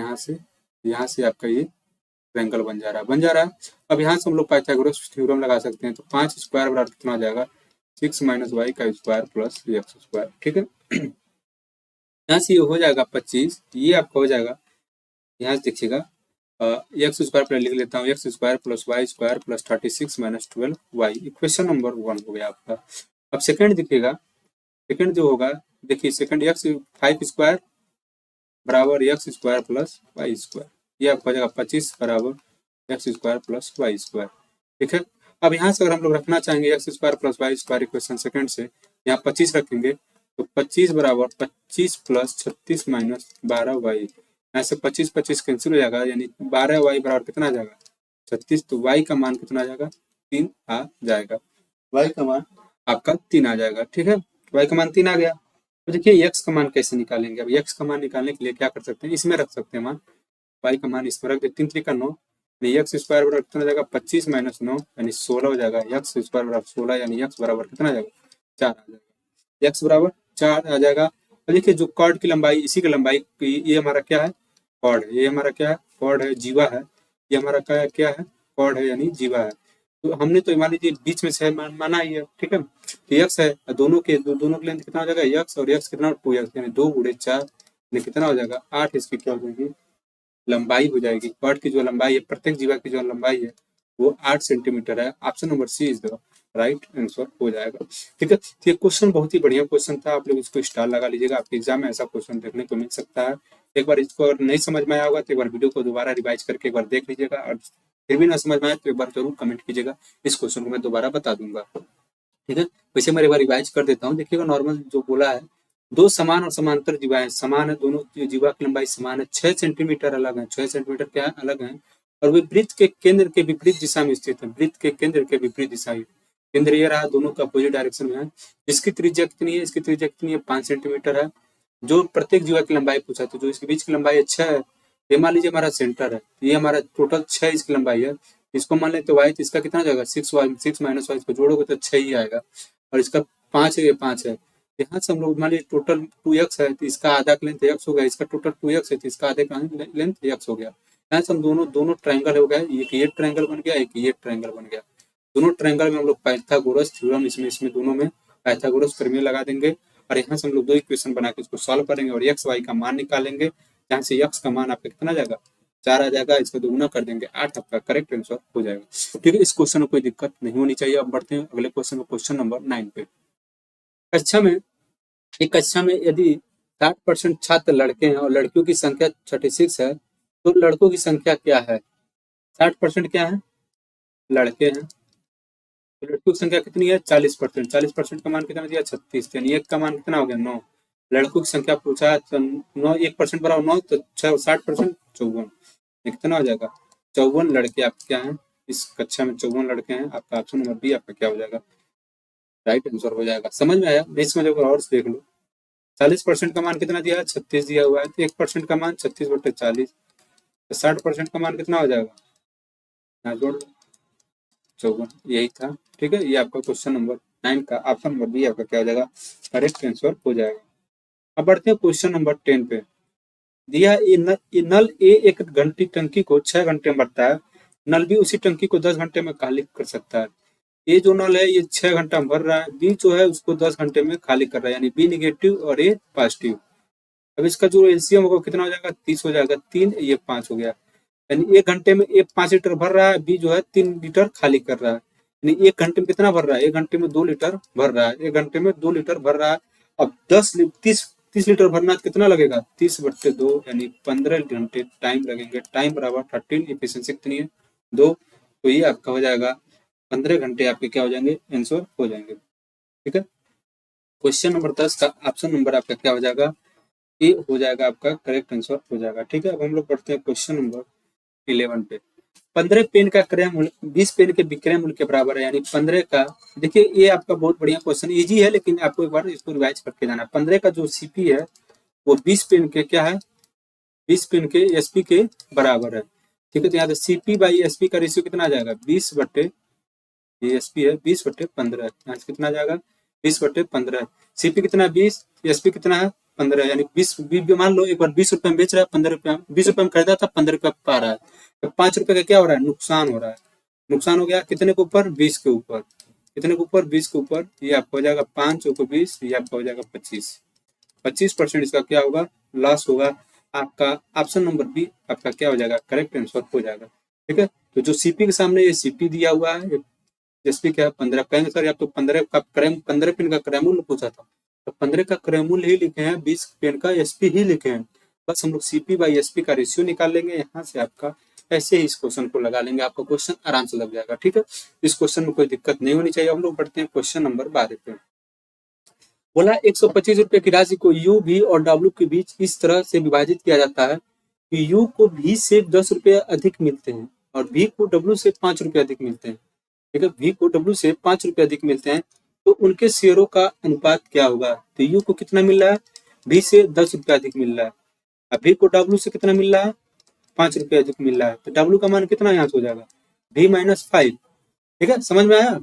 यहाँ से आपका ये ट्रायंगल बन जा रहा है। अब यहाँ से हम लोग पाइथागोरस थ्योरम लगा सकते हैं, तो 5 स्क्वायर बराबर कितना आ जाएगा 6 माइनस वाई का स्क्वायर प्लस एक्स स्क्वायर, ठीक है। यहाँ से ये हो जाएगा 25, ये आपका हो जाएगा, यहाँ से देखिएगा एक्स स्क्वायर पहले लिख लेता हूँ, x square plus y square plus 36 minus 12 y, equation number 1 हो गया आपका। अब सेकंड देखिएगा, सेकंड जो होगा, देखिए सेकंड एक्स 5 स्क्वायर बराबर x square plus y square, ये आपका हो जाएगा 25 बराबर x square plus y square. ठीक है, अब यहाँ से अगर हम लोग रखना चाहेंगे x square plus y square equation second से, यहाँ 25 रखेंगे तो 25 बराबर 25 प्लस 36 माइनस 12 वाई, यहाँ से 25 25 कैंसिल हो जाएगा, यानी 12 वाई बराबर कितना आ जाएगा 36, तो वाई का मान कितना आ जाएगा 3 आ जाएगा, वाई का मान आपका 3 आ जाएगा। ठीक है, वाई का मान 3 आ गया। तो देखिए एक्स का मान कैसे निकालेंगे, अब एक्स का मान निकालने के लिए क्या कर सकते हैं, इसमें रख सकते हैं मान, वाई का मान इसमें रख दे, 3 3 9, यानी एक्स स्क्वायर बराबर कितना हो जाएगा 25 माइनस 9 यानी 16 हो जाएगा, एक्स स्क्वायर बराबर 16 यानी एक्स बराबर कितना आ जाएगा 4 आ जाएगा, एक्स बराबर 4 आ जाएगा। और देखिए जो कॉर्ड की लंबाई, इसी की लंबाई ये हमारा क्या है कॉर्ड है, ये हमारा क्या है कॉर्ड है, जीवा है, ये हमारा क्या है कॉर्ड है यानी जीवा है। तो हमने तो मान लीजिए बीच में से माना ही है। ठीक है, तो एक्स है, दोनों के लेंथ कितना हो जाएगा एक्स, और एक्स कितना 2x यानी 2 गुणे 4 यानी कितना हो जाएगा 8, इसकी क्या हो जाएगी लंबाई हो जाएगी। कॉर्ड की जो लंबाई है, प्रत्येक जीवा की जो लंबाई है वो 8 सेंटीमीटर है। Option number C is the right answer हो जाएगा। ठीक है, तो ये क्वेश्चन बहुत ही बढ़िया क्वेश्चन था, आप लोग इसको स्टार लगा लीजिएगा, आपके एग्जाम में ऐसा क्वेश्चन देखने को मिल सकता है। एक बार इसको अगर नहीं समझ में आया होगा तो एक बार वीडियो को दोबारा रिवाइज करके एक बार देख लीजिएगा, और फिर भी ना समझ में आए तो एक बार जरूर कमेंट कीजिएगा, इस क्वेश्चन को मैं दोबारा बता दूंगा। ठीक है, वैसे मैं एक बार रिवाइज कर देता हूँ, देखिएगा नॉर्मल जो बोला है, दो समान और समांतर जीवाएं समान है, दोनों जीवा की लंबाई समान है, 6 सेंटीमीटर अलग है, 6 सेंटीमीटर क्या है अलग है, और वे वृत्त के केंद्र के विपरीत दिशा में स्थित है, वृत्त के केंद्र के विपरीत दिशा, केंद्र ये रहा, दोनों का अपोजिट डायरेक्शन में है। इसकी त्रिज्या कितनी है, इसकी त्रिज्या कितनी है 5 सेंटीमीटर है। जो प्रत्येक जीवा की लंबाई पूछा, तो जो इसके बीच की लंबाई 6 है, ये मान लीजिए हमारा सेंटर है, ये हमारा टोटल 6 इसकी लंबाई है, इसको मान लेते वाई, तो इसका कितना जाएगा 6 माइनस वाई, इसको जोड़ोगे तो 6 ही आएगा, और इसका 5 है, ये 5 है। यहाँ से हम लोग मान लीजिए टोटल 2x है, तो इसका आधा का लेंथ x हो गया, इसका टोटल 2x है तो इसका आधे का लेंथ x हो गया। यहाँ से हम दोनों ट्रायंगल हो गया, एक ये ट्रायंगल बन गया, एक ये ट्रायंगल बन गया। दोनों ट्रायंगल में हम लोग पाइथागोरस थ्योरम इसमें दोनों में पाइथागोरस प्रमेय लगा देंगे, और यहाँ से हम लोग दो इक्वेशन बना के इसको सॉल्व करेंगे और एक्स वाई का मान निकालेंगे, जहाँ से एक्स का मान आपका कितना जाएगा 4 आ जाएगा, इसको दोगुना कर देंगे 8, आपका करेक्ट आंसर हो जाएगा। ठीक है, इस क्वेश्चन में कोई दिक्कत नहीं होनी चाहिए। अब बढ़ते हैं अगले क्वेश्चन में, क्वेश्चन नंबर 9 पे। कक्षा में एक कक्षा में यदि 60% छात्र लड़के हैं और लड़कियों की संख्या 36 है, तो लड़कों की संख्या क्या है। 60% क्या है लड़के हैं, तो लड़कियों की संख्या कितनी है 40%, 40% का मान कितना दिया 36, यानी एक का मान कितना हो गया 9। लड़कों की संख्या पूछा है तो 9, 1% बराबर 9, तो 60% 54, कितना हो जाएगा 54 लड़के आपके क्या हैं इस कक्षा में, 54 लड़के हैं। आपका ऑप्शन नंबर बी आपका क्या हो जाएगा राइट आंसर हो जाएगा। समझ में आया, नहीं समझ और देख लो। 40% का मान कितना दिया है 36 दिया हुआ है, तो 1% का मान 36/40, तो 60% का मान कितना हो जाएगा, यहाँ जोड़ लो 54, यही था। ठीक है, ये आपका क्वेश्चन नंबर 9 का ऑप्शन नंबर बी आपका क्या हो जाएगा करेक्ट आंसर हो जाएगा। अब बढ़ते हैं क्वेश्चन नंबर 10 पे। दिया ये नल ए एक घंटी टंकी को 6 घंटे में भरता है, नल बी उसी टंकी को 10 घंटे में खाली कर सकता है। ये जो नल है ये 6 घंटा में भर रहा है, बी जो है उसको 10 घंटे में खाली कर रहा है, यानी बी निगेटिव और ए पॉजिटिव। अब इसका जो एलसीएम होगा कितना हो जाएगा 30 हो जाएगा, 3 ये 5 हो गया, यानी 1 घंटे में ए 5 लीटर भर रहा है, बी जो है 3 लीटर खाली कर रहा है, यानी 1 घंटे में कितना भर रहा है 1 घंटे में 2 लीटर भर रहा है, 1 घंटे में 2 लीटर भर रहा है। अब 30 लीटर भरना तो कितना लगेगा 30/2 यानी 15 घंटे टाइम लगेंगे, टाइम बराबर 13, एफिशिएंसी कितनी है 2, तो ये आपका हो जाएगा 15 घंटे आपके क्या हो जाएंगे आंसर हो जाएंगे। ठीक है, क्वेश्चन नंबर 10 का ऑप्शन नंबर आपका क्या हो जाएगा ए हो जाएगा, आपका करेक्ट आंसर हो जाएगा। ठीक है, अब हम लोग पढ़ते हैं क्वेश्चन नंबर 11 पे। 15 पेन का क्रय मूल्य 20 पेन के विक्रय मूल्य के बराबर है, यानी 15 का, देखिए ये आपका बहुत बढ़िया क्वेश्चन, इजी है लेकिन आपको एक बार इसको रिवाइज करके जाना। 15 का जो सीपी है वो 20 पेन के क्या है 20 पेन के एसपी के बराबर है। ठीक है, तो यहाँ से सीपी बाई एसपी का रेशियो कितना आ जाएगा 20/, ये एसपी है 20/15, यहाँ से कितना आ जाएगा 20/15। सीपी कितना 20, एसपी कितना है 15, यानी 20 मान लो एक बार 20 रुपए में बेच रहा है 15 रुपए, 20 रुपए में खरीदा था 15 रुपए पा रहा है, तो 5 रुपए का क्या हो रहा है नुकसान हो रहा है। नुकसान हो गया कितने के ऊपर 20 के ऊपर, कितने के ऊपर 20 के ऊपर, ये आपका हो जाएगा 5 × 20, ये आपका हो जाएगा 25%, इसका क्या होगा लॉस होगा। आपका ऑप्शन नंबर बी आपका क्या हो जाएगा, करेक्ट आंसर हो जाएगा। ठीक है, तो जो सीपी के सामने ये सीपी दिया हुआ है, एसपी क्या है 15, कहेंगे सर आप तो 15 का क्रैम 15 पेन का क्रय मूल्य पूछा था, तो 15 का क्रय मूल्य ही लिखे हैं, 20 पेन का एसपी ही लिखे हैं, बस हम लोग सीपी बाई एसपी का रेशियो निकाल लेंगे, यहाँ से आपका ऐसे ही इस क्वेश्चन को लगा लेंगे, आपका क्वेश्चन आराम से लग जाएगा। ठीक है, इस क्वेश्चन में कोई दिक्कत नहीं होनी चाहिए। हम लोग बढ़ते हैं क्वेश्चन नंबर 12 पे। बोला 125 रुपए की राशि को यू भी और डब्ल्यू के बीच इस तरह से विभाजित किया जाता है कि यू को भी से 10 रुपये अधिक मिलते हैं और भी को डब्ल्यू से 5 रुपये अधिक मिलते हैं। ठीक है, भी को डब्ल्यू से 5 रुपये अधिक मिलते हैं, तो उनके शेयरों का अनुपात क्या होगा। तो यू को कितना मिल रहा है, भी से 10 रुपये अधिक मिल रहा है, अब भी को डब्ल्यू से कितना मिल रहा है, 5 रुपये अधिक मिल रहा है, तो डब्ल्यू का मान कितना यहाँ से हो जाएगा, भी माइनस 5। ठीक है, समझ में आया,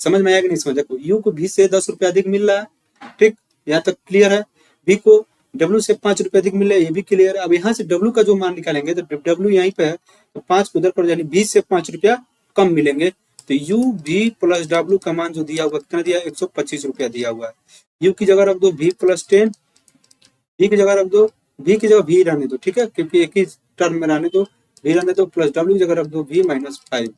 समझ में आया कि नहीं समझ आया। यू को भी से 10 रुपये अधिक मिल रहा है, ठीक, यहाँ तक क्लियर है। बी को डब्ल्यू से 5 रुपये अधिक मिल रहा है, ये भी क्लियर है। अब यहाँ से डब्ल्यू का जो मान निकालेंगे तो डब्ल्यू यहीं पे है, तो 5 उधर कर, यानी 20 से 5 रुपया कम मिलेंगे, तो यू भी प्लस डब्ल्यू का मान जो दिया हुआ कितना दिया, 125 रुपया दिया हुआ है। यू की जगह रख दो भी प्लस 10, भी की जगह रख दो, भी की जगह भी रहने दो, ठीक है, क्योंकि एक ही टर्म में रहने दो, भी रहने दो, प्लस डब्ल्यू की जगह रख दो भी माइनस 5,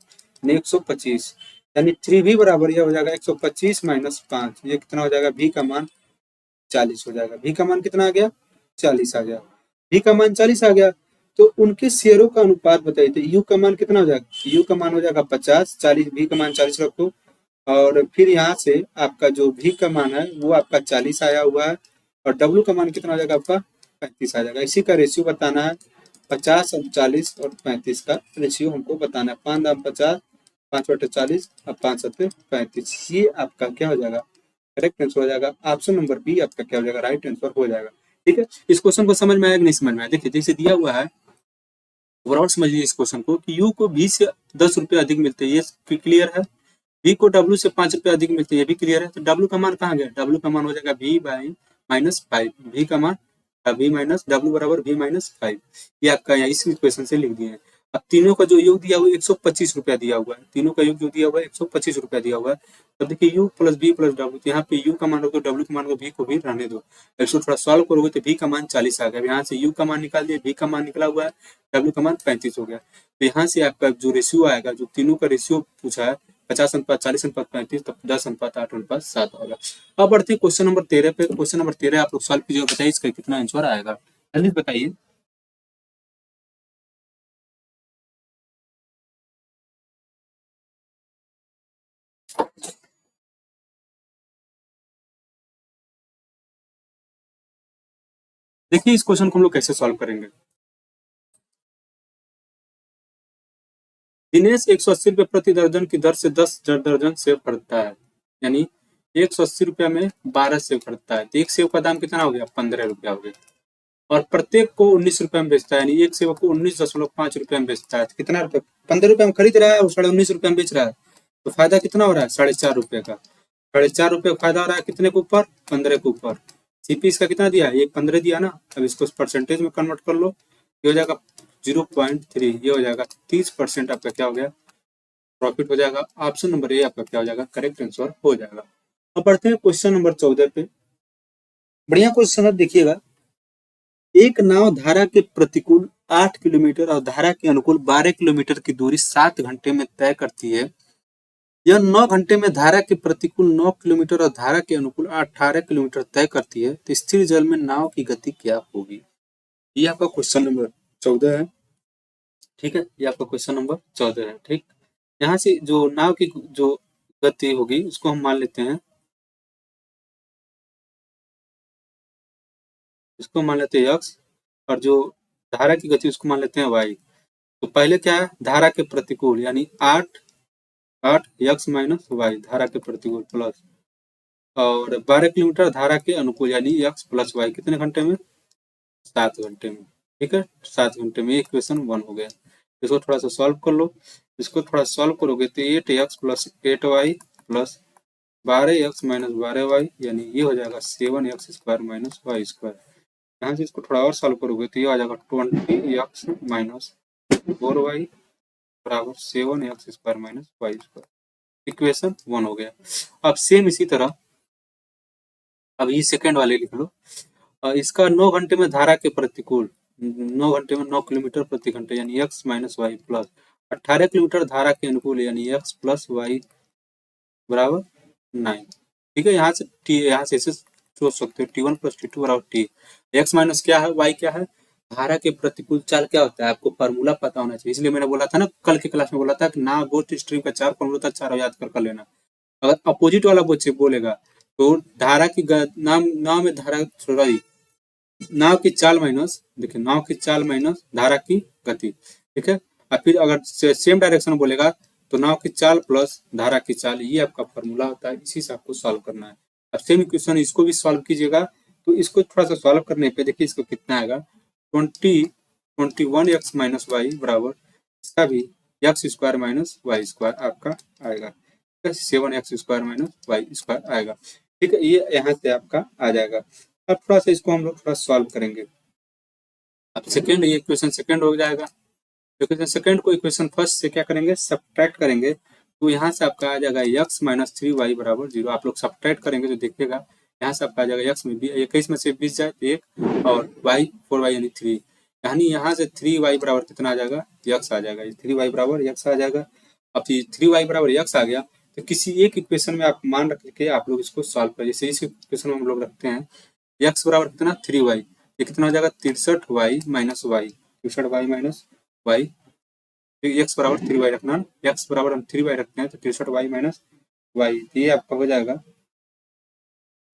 125, यानी 3 भी बराबर यह हो जाएगा 125 माइनस 5, ये कितना हो जाएगा, भी का मान 40 हो जाएगा। भी का मान कितना आ गया, 40 आ गया, भी का मान 40 आ गया, तो उनके शेयरों का अनुपात बताइए। तो यू का मान कितना हो जाएगा, यू का मान हो जाएगा 50, 40, भी का मान 40 रखो, और फिर यहाँ से आपका जो भी का मान है वो आपका 40 आया हुआ है, और डब्ल्यू का मान कितना हो जाएगा आपका 35 आ जाएगा। इसी का रेशियो बताना है, 50 और 40 और 35 का रेशियो हमको बताना है। 5 दाम 50, 5/40 और 5 7 35, ये आपका क्या हो जाएगा, करेक्ट आंसर हो जाएगा। ऑप्शन नंबर बी आपका क्या हो जाएगा, राइट आंसर हो जाएगा। ठीक है, इस क्वेश्चन को समझ में आया कि नहीं समझ में आया। देखिए जैसे दिया हुआ है, ओवरऑल समझिए इस क्वेश्चन को कि यू को भी से 10 रुपये अधिक मिलते हैं, ये क्लियर है। बी को डब्ल्यू से 5 रुपये अधिक मिलते हैं, ये भी क्लियर है। तो डब्ल्यू का मान कहाँ गया, डब्ल्यू का मान हो जाएगा भी बाई माइनस 5, भी का मान भी माइनस डब्ल्यू बराबर भी माइनस 5, ये आपका यहाँ इस इक्वेशन से लिख दिए हैं। अब तीनों का जो योग दिया हुआ है 125 रुपया दिया हुआ है, तीनों का योग जो दिया हुआ है 125 रुपया दिया हुआ है। तो देखिए यू प्लस बी प्लस डब्ल्यू, तो यहाँ पे यू का मान रखो, डब्ल्यू का मान को, भी को भी रहने दो, इसको थोड़ा सॉल्व करोगे तो भी का मान 40 आ गया। यहाँ से यू का मान निकाल दिया, भी का मान निकला हुआ है, डब्ल्यू का मान 35 हो गया। तो यहाँ से आपका जो रेशियो आएगा, जो तीनों का रेशियो पूछा है 50:40:35, तो 10:8:7 होगा। अब बढ़ते हैं क्वेश्चन नंबर 13 पे। क्वेश्चन नंबर 13 आप लोग सॉल्व कीजिए, बताइए इसका कितना आंसर आएगा, जल्दी बताइए। देखिए इस क्वेश्चन को हम लोग कैसे सॉल्व करेंगे। दिनेश 180 रुपये प्रति दर्जन की दर से 10 दर्जन सेव खरीदता है, यानी 180 रुपया में 12 सेव खरीदता है, तो एक सेव का दाम कितना हो गया, 15 रुपया हो गया, और प्रत्येक को 19 रुपये में बेचता है, यानी एक सेव को 19.5 रुपये में बेचता है। तो कितना रुपये, 15 रुपये में खरीद रहा है और 19.5 रुपये में बेच रहा है, तो फायदा कितना हो रहा है, 4.5 रुपये का। 4.5 रुपये फायदा हो रहा है कितने के ऊपर, 15 के ऊपर। सीपी इसका कितना दिया, ये 15 दिया ना, अब इसको परसेंटेज में कन्वर्ट कर लो, ये हो जाएगा 0.3, ये हो जाएगा 30% आपका क्या हो गया, प्रॉफिट हो जाएगा। ऑप्शन नंबर ए आपका क्या हो जाएगा, करेक्ट आंसर हो जाएगा। अब बढ़ते हैं क्वेश्चन नंबर 14 पे। बढ़िया क्वेश्चन है, देखिएगा। एक नाव धारा के प्रतिकूल 8 किलोमीटर और धारा के अनुकूल 12 किलोमीटर की दूरी 7 घंटे में तय करती है। यह 9 घंटे में धारा के प्रतिकूल 9 किलोमीटर और धारा के अनुकूल 18 किलोमीटर तय करती है, तो स्थिर जल में नाव की गति क्या होगी। ये आपका क्वेश्चन नंबर 14 है। ठीक है, ये आपका क्वेश्चन नंबर 14 है। ठीक, यहाँ से जो नाव की जो गति होगी उसको हम मान लेते हैं, इसको मान लेते हैं x, और जो धारा की गति उसको मान लेते हैं y। तो पहले क्या है, धारा के प्रतिकूल, यानी 8 x माइनस वाई, धारा के प्रतिकूल प्लस, और 12 किलोमीटर धारा के अनुकूल, यानी x प्लस वाई, कितने घंटे में, 7 घंटे में। ठीक है, 7 घंटे में, इक्वेशन 1 हो गया। इसको थोड़ा सा सॉल्व कर लो, इसको थोड़ा सॉल्व करोगे तो 8x plus 8y plus 12x minus 12y, यानी ये हो जाएगा 7x square minus y square. यहाँ से इसको थोड़ा और सॉल्व करोगे तो ये आ जाएगा 20x माइनस 4y बराबर 7x square minus y square. Equation 1 हो गया। अब सेम इसी तरह अब ये सेकेंड वाले लिख लो, इसका 9 घंटे में धारा के प्रतिकूल, 9 घंटे में 9 किलोमीटर प्रति घंटे यानी x minus y plus 18 kilometre धारा के अनुकूल यानी x प्लस वाई बराबर 9। ठीक है, यहाँ से ऐसे सोच सकते हो T1 प्लस T2 बराबर T। x माइनस क्या है, y क्या है, धारा के प्रतिकूल चाल क्या होता है आपको फार्मूला पता होना चाहिए। इसलिए मैंने बोला था ना, कल की क्लास में बोला था कि ना गो टू स्ट्रीम का 4 फार्मूला था, 4 याद कर लेना। अगर अपोजिट वाला बच्चे बोलेगा तो धारा की नाम नाम में धारा, सॉरी, नाव की चाल माइनस, देखिए नाव की चाल माइनस धारा की गति। ठीक है, और फिर अगर सेम डायरेक्शन बोलेगा तो नाव की चाल प्लस धारा की चाल, ये आपका फॉर्मूला होता है, इसी से आपको सॉल्व करना है। अब सेम इक्वेशन इसको भी सॉल्व कीजिएगा, तो इसको थोड़ा सा सॉल्व करने पे देखिए इसको कितना आएगा, 21x माइनस वाई बराबर, इसका भी x square minus y square आपका आएगा, 7x square minus y square आएगा। ठीक है, ये यहाँ से आपका आ जाएगा। अब थोड़ा सा इसको हम लोग थोड़ा सॉल्व करेंगे। अब सेकेंड, ये इक्वेशन सेकेंड हो जाएगा। इक्वेशन सेकेंड को इक्वेशन फर्स्ट से क्या करेंगे, सब्ट्रैक्ट करेंगे, तो यहाँ से आपका आ जाएगा x माइनस 3y बराबर 0। आप लोग सब्ट्रैक्ट करेंगे तो देखिएगा यहाँ से आपका आ जाएगा x में 21 में से 20 जाए तो 1 और y 4y यानी 3, यानी यहाँ से 3y बराबर कितना आ जाएगा, x आ जाएगा। 3y बराबर x आ जाएगा। अब 3y बराबर x आ गया तो किसी एक इक्वेशन में आप मान रख के आप लोग इसको सॉल्व करिए। जैसे इस इक्वेशन में हम लोग रखते हैं x बराबर कितना 3y, ये कितना हो जाएगा 63y minus y, 63y minus y, x बराबर 3y रखना, एक्स बराबर हम 3y रखते हैं तो 63y माइनस वाई, ये आपका हो जाएगा।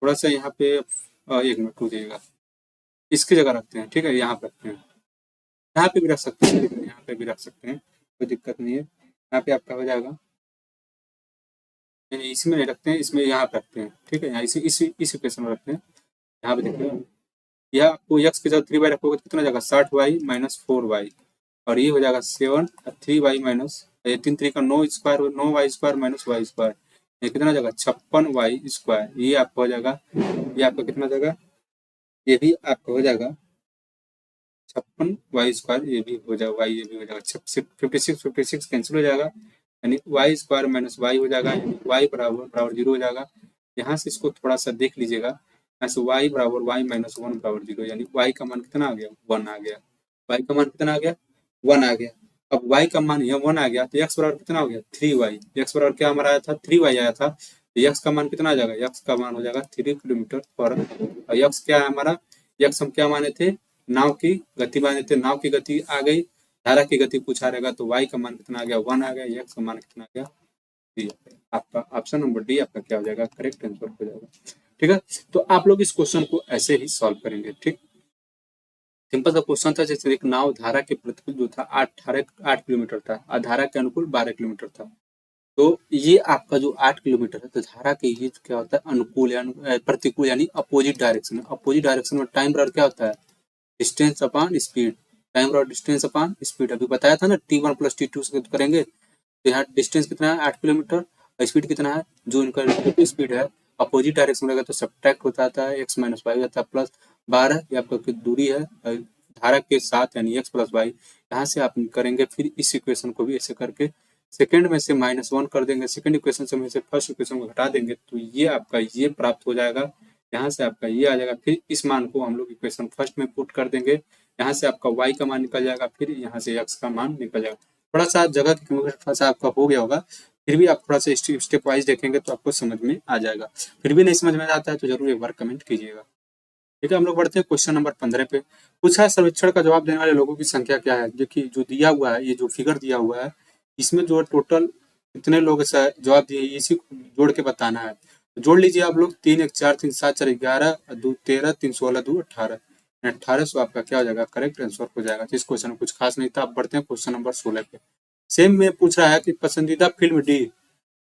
थोड़ा सा यहाँ पे 1 मिनट रुकिएगा, इसकी जगह रखते हैं। ठीक है, यहाँ पे रखते हैं, यहाँ पे भी रख सकते हैं, यहाँ पे भी रख सकते हैं, कोई दिक्कत नहीं है। यहाँ पे आपका हो जाएगा, इसमें नहीं रखते हैं, इसमें यहाँ पे रखते हैं। ठीक है, यहाँ इसी इक्वेशन में रखते हैं। यहाँ पे देखिए, यह आपको एक्स के साथ 3y रखोगे तो कितना हो जाएगा 60y माइनस 4y, और ये हो जाएगा 7 3y माइनस 3 का 9 square, 9y square minus y square, ये कितना हो जाएगा 56y स्क्वायर, ये आपका हो जाएगा। ये आपका कितना हो जाएगा, ये भी आपका हो जाएगा 56y स्क्वायर, ये भी हो जाएगा, ये भी हो जाएगा 56 कैंसिल हो जाएगा, यानी वाई स्क्वायर माइनस वाई हो जाएगा, यानी वाई बराबर बराबर 0 हो जाएगा। यहाँ से इसको थोड़ा सा देख लीजिएगा, यहाँ से वाई बराबर वाई माइनस 1 बराबर 0, यानी वाई का मान कितना आ गया 1 आ गया, वाई का मान कितना आ गया 1 आ गया। अब वाई का मान यह 1 आ गया तो एक्स बराबर कितना हो गया 3y, एक्स बराबर क्या हमारा आया था 3y आया था, तो एक्स का मान कितना आ जाएगा, एक्स का मान हो जाएगा 3 किलोमीटर पर, और एक्स क्या है हमारा, एक्स हम क्या माने थे, नाव की गति माने थे, नाव की गति आ गई, धारा की गति पूछा रहेगा तो y का मान कितना आ गया 1 आ गया, x का मान कितना आ गया 3। आपका ऑप्शन नंबर डी आपका क्या हो जाएगा, करेक्ट आंसर हो जाएगा। ठीक है, तो आप लोग इस क्वेश्चन को ऐसे ही सॉल्व करेंगे। ठीक, सिंपल सा क्वेश्चन था, जैसे एक नाव धारा के प्रतिकूल जो था 8 किलोमीटर था और धारा के अनुकूल 12 किलोमीटर था, तो ये आपका जो 8 किलोमीटर है तो धारा के ये क्या होता है अनुकूल यानी प्रतिकूल यानी अपोजिट डायरेक्शन में। अपोजिट डायरेक्शन में टाइम बराबर क्या होता है, डिस्टेंस अपॉन स्पीड, टाइम बराबर डिस्टेंस अपॉन स्पीड। अभी बताया था ना T1 प्लस T2 से करेंगे तो यहाँ डिस्टेंस कितना है 8 किलोमीटर, स्पीड कितना है, जो इनका स्पीड है अपोजिट डायरेक्शन में रहेगा तो सब्ट्रैक्ट होता आता है, x माइनस वाई होता है प्लस 12, ये आपका दूरी है धारा के साथ यानी x प्लस वाई। यहाँ से आप करेंगे, फिर इस इक्वेशन को भी ऐसे करके सेकंड में से -1 कर देंगे, सेकंड इक्वेशन से में से फर्स्ट इक्वेशन को घटा देंगे तो ये आपका ये प्राप्त हो जाएगा। यहाँ से आपका ये आ जाएगा, फिर इस मान को हम लोग इक्वेशन फर्स्ट में पुट कर देंगे, यहाँ से आपका y का मान निकल जाएगा, फिर यहाँ से x का मान निकल जाएगा। थोड़ा सा जगह की थोड़ा सा आपका हो गया होगा, फिर भी आप थोड़ा सा स्टेप वाइज देखेंगे तो आपको समझ में आ जाएगा। फिर भी नहीं समझ में आता है तो जरूर एक बार कमेंट कीजिएगा। ठीक है, हम लोग बढ़ते हैं क्वेश्चन नंबर 15 पे। पूछा है सर्वेक्षण का जवाब देने वाले लोगों की संख्या क्या है। देखिए जो दिया हुआ है, ये जो फिगर दिया हुआ है, इसमें जो टोटल कितने लोग जवाब दिए इसी को जोड़ के बताना है। जोड़ लीजिए आप लोग, 3 1 4 3 7 4 11 2 13 3 16 2 18, 1800 आपका क्या हो जाएगा, करेक्ट आंसर हो जाएगा। इस क्वेश्चन में कुछ खास नहीं था। अब बढ़ते हैं क्वेश्चन नंबर 16 पे। सेम में पूछ रहा है कि पसंदीदा फिल्म डी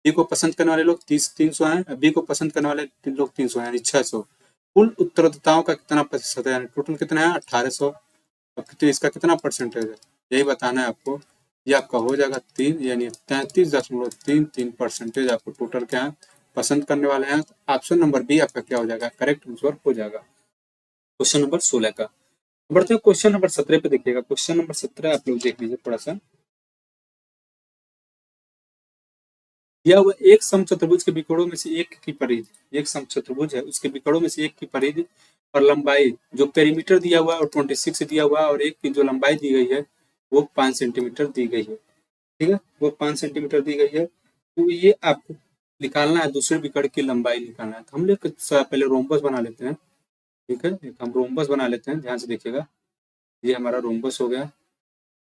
को पसंद करने वाले लोग 300 हैं, बी को पसंद करने वाले लोग 300 हैं, यानी 600। कुल उत्तरदाताओं का कितना प्रतिशत है, यानी टोटल कितना है 1800। अब कितने इसका कितना परसेंटेज है यही बताना है आपको। ये आपका हो जाएगा 3, यानी 33.33% आपको टोटल क्या है पसंद करने वाले हैं। ऑप्शन नंबर बी आपका क्या हो जाएगा, करेक्ट आंसर हो जाएगा क्वेश्चन नंबर 16 का। बढ़ते हैं क्वेश्चन नंबर 17 पे देखिएगा। क्वेश्चन नंबर 17 आप लोग देख लीजिए थोड़ा सा। दिया हुआ एक समचतुर्भुज के विकर्णों में से एक की परिधि, एक समचतुर्भुज है उसके विकर्णों में से एक की परिधि और लंबाई जो पेरीमीटर दिया हुआ है और 26 दिया हुआ है, और एक की जो लंबाई दी गई है वो 5 सेंटीमीटर दी गई है। ठीक है, वो 5 सेंटीमीटर दी गई है। तो ये आपको निकालना है, दूसरे विकर्ण की लंबाई निकालना है। तो हम लोग पहले रोम्बस बना लेते हैं। ठीक है, एक हम रोम्बस बना लेते हैं, ध्यान से देखिएगा। ये हमारा रोम्बस हो गया।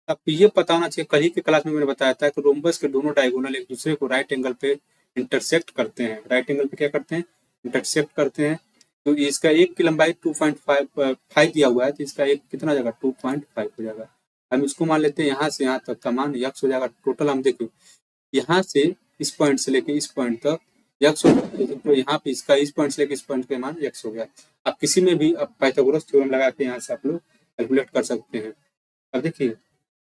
आपको ये पता होना चाहिए, कल ही की क्लास में मैंने बताया था कि रोम्बस के दोनों डायगोनल एक दूसरे को राइट एंगल पे इंटरसेक्ट करते हैं। राइट एंगल पे क्या करते हैं? इंटरसेक्ट करते हैं। तो इसका एक की लंबाई 2.5 दिया हुआ है, तो इसका एक कितना हो जाएगा? 2.5 हो जाएगा। हम इसको मान लेते हैं यहाँ से यहाँ तक का मान यक्स हो जाएगा। टोटल हम देखिए यहाँ से इस पॉइंट से लेके इस पॉइंट तक यक्स हो जाएगा, तो यहाँ पे इसका इस पॉइंट से लेके इस पॉइंट का मान यक्स हो गया। आप किसी में भी अब पाइथागोरस थ्योरम लगा के यहाँ से आप लोग कैलकुलेट कर सकते हैं। अब देखिए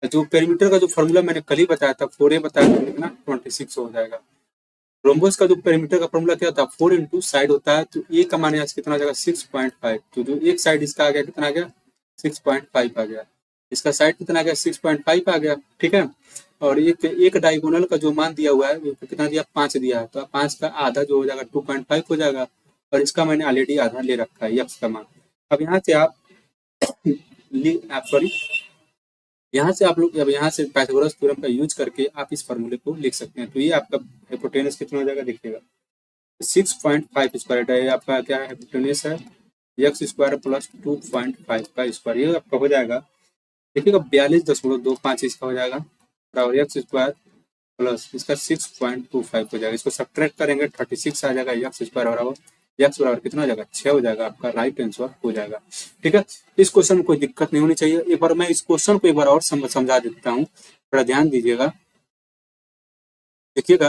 जो पेरीमीटर का जो फॉर्मूला मैंने कल ही बताया था, 4a बताया था, कितना 26 हो जाएगा। रोम्बस का जो पेरीमीटर का फॉर्मूला क्या था? 4 इंटू साइड होता है, तो ए का मान यहाँ से कितना आ जाएगा? 6.5। तो जो एक साइड इसका आ गया कितना आ गया? 6.5 आ गया। इसका साइड कितना आ गया? 6.5 आ गया। ठीक है, और एक डायगोनल का जो मान दिया हुआ है वो कितना दिया? 5 दिया है, तो 5 का आधा जो हो जाएगा 2.5 हो जाएगा, और इसका मैंने ऑलरेडी आधा ले रखा है यक्स का मान। अब यहाँ से आप सॉरी यहाँ से आप लोग अब यहाँ से पाइथागोरस थ्योरम का यूज करके आप इस फॉर्मूले को लिख सकते हैं। तो ये आपका हाइपोटेनस कितना हो जाएगा देखिएगा, 6.5 स्क्वायर है। आपका क्या है? हाइपोटेनस है एक्स स्क्वायर प्लस 2.5 का स्क्वायर, ये आपका हो जाएगा देखिएगा 42.25 इसका हो जाएगा, और एक्स स्क्वायर प्लस इसका 6.25 हो जाएगा। इसको सब्ट्रैक्ट करेंगे 36 आ जाएगा। एक्स स्क्वायर बराबर एक्स बराबर कितना हो जाएगा? 6 हो जाएगा। आपका राइट आंसर हो जाएगा। ठीक है, इस क्वेश्चन में कोई दिक्कत नहीं होनी चाहिए। एक बार मैं इस क्वेश्चन को एक बार और समझा देता हूँ, थोड़ा ध्यान दीजिएगा। देखिएगा,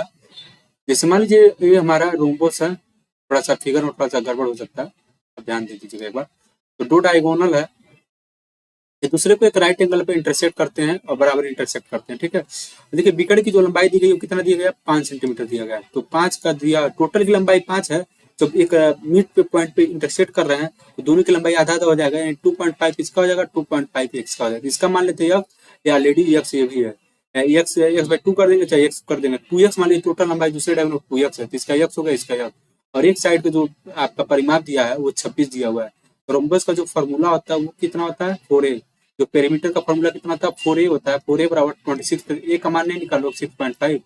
जैसे मान लीजिए ये हमारा रोम्बस है, थोड़ा सा फिगर में थोड़ा सा गड़बड़ हो सकता है, अब ध्यान दे दीजिएगा एक बार। तो दो डायगोनल है, एक दूसरे को एक राइट एंगल पे इंटरसेक्ट करते हैं और बराबर इंटरसेक्ट करते हैं। ठीक है, देखिए विकर्ण की जो लंबाई दी गई है कितना दिया गया? 5 सेंटीमीटर दिया गया है। तो 5 का दिया, टोटल की लंबाई 5 है। जब एक मिड पे पॉइंट पे इंटरसेक्ट कर रहे हैं तो दोनों की लंबाई आधा आधा हो जाएगा, यानी 2.5 इसका हो जाएगा, 2.5 एक्स का हो जाएगा। इसका मान लेते हैं यक्स, या ऑलरेडी यक्स ये भी है, एक्स एक्स बाई 2 कर देंगे, चाहे एक्स कर देंगे। 2x मान लीजिए टोटल लंबाई दूसरे डायगोनल 2x है, तो इसका यक्स होगा, इसका यक्स, और एक साइड पे जो आपका परिमाप दिया है वो 26 दिया हुआ है। रोम्बस का जो फॉर्मूला होता है वो कितना होता है? 4a। जो पेरीमीटर का फॉर्मूला कितना था? 4a होता है। 4a बराबर 26। ए का मान नहीं निकालो 6.5,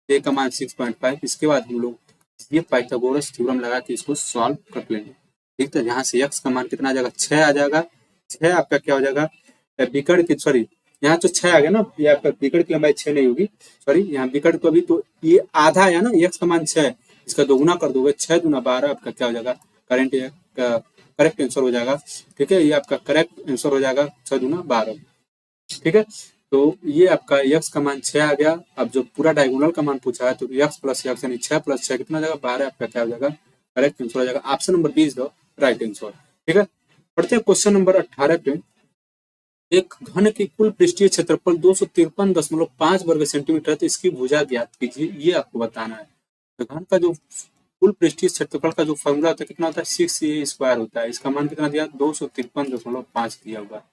ए का मान 6.5। इसके बाद हम लोग ये पाइथागोरस थ्योरम लगा के इसको सॉल्व कर लेंगे। ठीक है, यहाँ से x का मान कितना आ जाएगा? 6 आ जाएगा। 6 आपका क्या हो जाएगा? विकर्ण की, सॉरी यहाँ तो 6 आ गया ना, ये आपका विकर्ण की लंबाई 6 नहीं होगी, सॉरी यहाँ विकर्ण को भी, तो ये आधा है ना, x का मान 6, इसका दोगुना कर दोगे, 6 दूना 12, आपका क्या हो जाएगा? करेक्ट आंसर हो जाएगा। ठीक है, ये आपका करेक्ट आंसर हो जाएगा, 6 दूना 12। ठीक है, तो ये आपका x का मान 6 आ गया। अब जो पूरा डायगोनल का मान पूछा है तो x प्लस x यानी 6 प्लस 6 कितना जाएगा? 12। आपका क्या हो जाएगा? करेक्ट आंसर हो जाएगा। ऑप्शन नंबर 20 दो राइट आंसर। ठीक है, पढ़ते हैं क्वेश्चन नंबर 18 पे। एक घन की कुल पृष्ठीय क्षेत्रफल 253.5 वर्ग सेंटीमीटर है, तो इसकी भुजा ज्ञात कीजिए, ये आपको बताना है। तो घन का जो कुल पृष्ठीय क्षेत्रफल का जो फॉर्मूला होता है कितना होता है? 6a स्क्वायर होता है। इसका मान कितना दिया? 253.5 दिया हुआ है।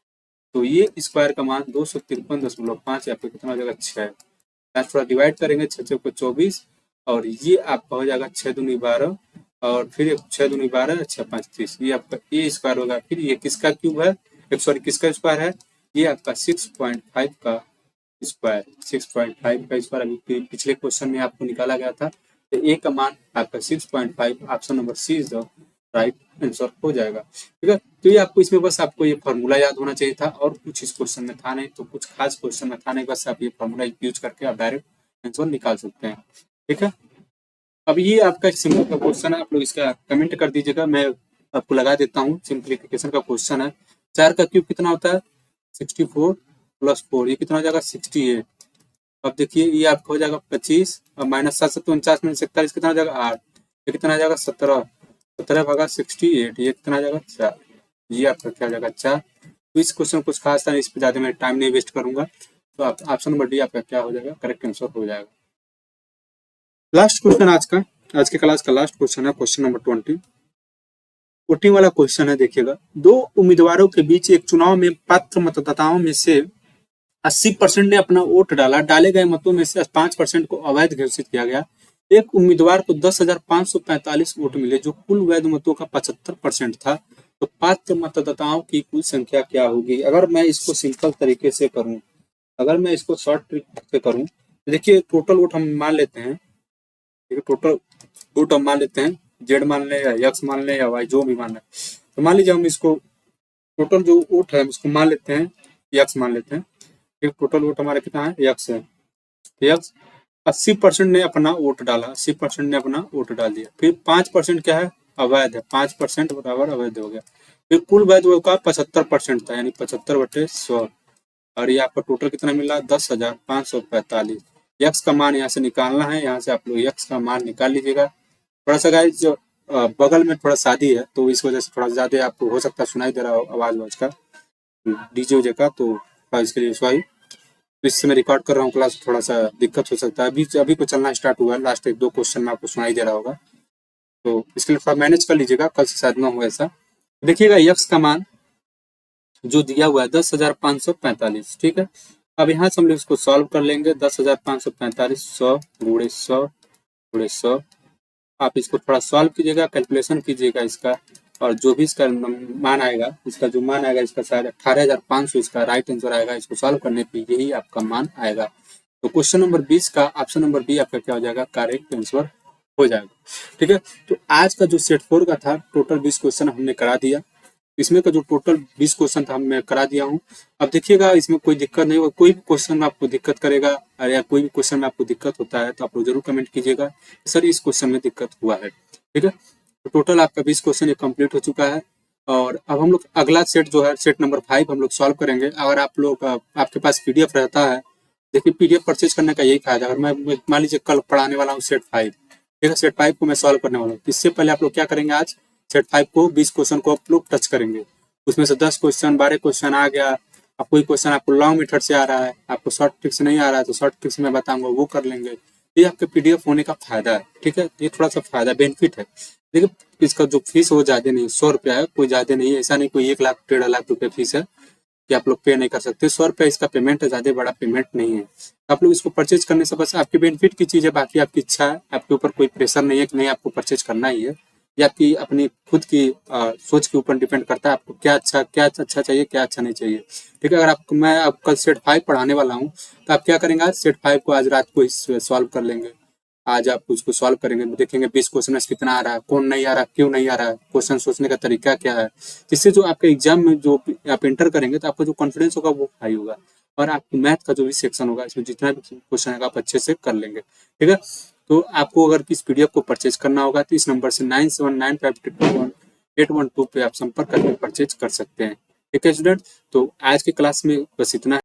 तो ये स्क्वायर का मान 253.5 यहाँ पे कितना हो जाएगा? 6। थोड़ा डिवाइड करेंगे, 6 को 24, और ये आपका हो जाएगा 6 दूनी 12, और फिर 6 दूनी 12, 6 5 30, ये आपका ए स्क्वायर होगा। फिर ये किसका क्यूब है? सॉरी किसका स्क्वायर है? ये आपका 6.5 का स्क्वायर, 6.5 का स्क्वायर अभी पिछले क्वेश्चन में आपको निकाला गया था। तो ए का मान आपका 6.5, option number C is the right answer हो जाएगा। ठीक है, तो ये आपको इसमें बस आपको ये फॉर्मूला याद होना चाहिए था, और कुछ इस क्वेश्चन में था नहीं, तो कुछ खास क्वेश्चन में था नहीं, बस आप ये फॉर्मूला यूज करके आप डायरेक्ट आंसर निकाल सकते हैं। ठीक है, अब ये आपका एक सिंपल का क्वेश्चन है, आप लोग इसका कमेंट कर दीजिएगा, मैं आपको लगा देता हूँ। सिंप्लीफिकेशन का क्वेश्चन है। 4 का क्यूब कितना होता है? 64 प्लस 4, ये कितना हो जाएगा? 68। अब देखिए ये आपका हो जाएगा 25, और माइनस 7 49 में 47 कितना हो जाएगा? 8। ये कितना आ जाएगा? 17। 17 भागा 68, ये कितना आ जाएगा? 4। ये आपका क्या हो जाएगा? 4। तो इस क्वेश्चन कुछ खास था, इस पर ज्यादा मैं टाइम नहीं वेस्ट करूंगा, तो आप ऑप्शन नंबर डी आपका क्या हो जाएगा? करेक्ट आंसर हो जाएगा। लास्ट क्वेश्चन आज के क्लास का लास्ट क्वेश्चन है, क्वेश्चन नंबर 20। वोटिंग वाला क्वेश्चन है, देखिएगा। 2 उम्मीदवारों के बीच एक चुनाव में पात्र मतदाताओं में से 80% ने अपना वोट डाला। डाले गए मतों में से 5% को अवैध घोषित किया गया। एक उम्मीदवार को 10,545 वोट मिले, जो कुल वैध मतों का 75% था। तो पात्र मतदाताओं की कुल संख्या क्या होगी। अगर मैं इसको सिंपल तरीके से करूं, अगर मैं इसको शॉर्ट ट्रिक से करूं, तो देखिए टोटल वोट हम मान लेते हैं, ठीक है, टोटल वोट हम मान लेते हैं, जेड मान लें या एक्स मान लें या वाई, जो भी मान लें। तो मान लीजिए हम इसको टोटल जो वोट है इसको मान लेते हैं, एक्स मान लेते हैं, ठीक, टोटल वोट हमारा कितना है, एक्स है। तो एक्स 80% ने अपना वोट डाला, 80% ने अपना वोट डाल दिया। फिर 5% क्या है, अवैध है, 5% बराबर अवैध हो गया। फिर कुल वैध वोट का 75% था, यानी 75/100, और ये आपका टोटल कितना मिला, 10,545। यक्स का मान यहाँ से निकालना है, यहाँ से आप लोग यक्स का मान निकाल लीजिएगा। थोड़ा सा गाइस जो बगल में थोड़ा शादी है, तो इस वजह से थोड़ा ज्यादा आपको हो सकता है सुनाई दे रहा हो आवाज का, डीजे उजे का, तो इसके लिए सॉरी। तो इससे मैं रिकॉर्ड कर रहा हूँ क्लास, थोड़ा सा दिक्कत हो सकता है। अभी को चलना स्टार्ट हुआ है, लास्ट 1-2 क्वेश्चन में आपको सुनाई दे रहा होगा, तो इसके लिए थोड़ा मैनेज कर लीजिएगा, कल से शायद ना हो ऐसा। देखिएगा यक्स का मान जो दिया हुआ है 10,545, ठीक है। अब यहाँ से हम लोग इसको सॉल्व कर लेंगे, 10,545 100 × 100 × 100। आप इसको थोड़ा सॉल्व कीजिएगा, कैलकुलेशन कीजिएगा इसका, और जो भी इसका मान आएगा, इसका जो मान आएगा इसका शायद 18,500 इसका राइट आंसर आएगा। इसको सॉल्व करने पे यही आपका मान आएगा। तो क्वेश्चन नंबर 20 का ऑप्शन नंबर बी आपका क्या हो जाएगा, करेक्ट आंसर हो जाएगा, ठीक है। तो आज का जो सेट 4 का था, टोटल 20 क्वेश्चन हमने करा दिया। इसमें का जो टोटल 20 क्वेश्चन था मैं करा दिया हूँ। अब देखिएगा इसमें कोई दिक्कत नहीं होगा, कोई भी क्वेश्चन में आपको दिक्कत करेगा या कोई भी क्वेश्चन में आपको दिक्कत होता है तो आप लोग जरूर कमेंट कीजिएगा, सर इस क्वेश्चन में दिक्कत हुआ है, ठीक है। तो टोटल आपका 20 क्वेश्चन ये कंप्लीट हो चुका है, और अब हम लोग अगला सेट जो है, सेट नंबर 5 हम लोग सॉल्व करेंगे। अगर आप लोग आपके पास पीडीएफ रहता है, देखिए पीडीएफ परचेज करने का यही फायदा है। अगर मैं मान लीजिए कल पढ़ाने वाला हूँ सेट 5, ठीक है, सेट 5 को मैं सॉल्व करने वाला हूँ, इससे पहले आप लोग क्या करेंगे, आज सेट 5 को 20 क्वेश्चन को आप लोग टच करेंगे। उसमें से 10 क्वेश्चन 12 क्वेश्चन आ गया, अब कोई क्वेश्चन आपको लॉन्ग मेथड से आ रहा है, आपको शॉर्ट ट्रिक से नहीं आ रहा है, तो शॉर्ट ट्रिक से मैं बताऊंगा वो कर लेंगे। ये आपके पीडीएफ होने का फायदा है, ठीक है, ये थोड़ा सा फायदा बेनिफिट है। देखिए इसका जो फीस वो ज्यादा नहीं, 100 रुपया है, कोई ज्यादा नहीं है, ऐसा नहीं कोई 1 लाख 1.5 लाख रुपये फीस है कि आप लोग पे नहीं कर सकते। 100 रुपया इसका पेमेंट है, ज्यादा बड़ा पेमेंट नहीं है। आप लोग इसको परचेज करने से बस आपके बेनिफिट की चीज है, बाकी आपकी इच्छा है, आपके ऊपर कोई प्रेशर नहीं है कि नहीं आपको परचेज करना ही है। ये आपकी अपनी खुद की सोच के ऊपर डिपेंड करता है, आपको क्या अच्छा चाहिए, क्या अच्छा नहीं चाहिए, ठीक है। अगर आप मैं अब कल सेट 5 पढ़ाने वाला हूँ, तो आप क्या करेंगे, आज सेट 5 को आज रात को सॉल्व कर लेंगे। आज आप उसको सॉल्व करेंगे, देखेंगे 20 क्वेश्चन में कितना आ रहा है, कौन नहीं आ रहा, क्यों नहीं आ रहा है, क्वेश्चन सोचने का तरीका क्या है, जिससे जो आपके एग्जाम में जो आप इंटर करेंगे तो आपका जो कॉन्फिडेंस होगा वो हाई होगा, और आपको मैथ का जो भी सेक्शन होगा इसमें जितना भी क्वेश्चन है आप अच्छे से कर लेंगे, ठीक है। तो आपको अगर इस पीडीएफ को परचेज करना होगा तो इस नंबर से 9795221812 पे आप संपर्क करके परचेज कर सकते हैं, ठीक है स्टूडेंट। तो आज के क्लास में बस इतना।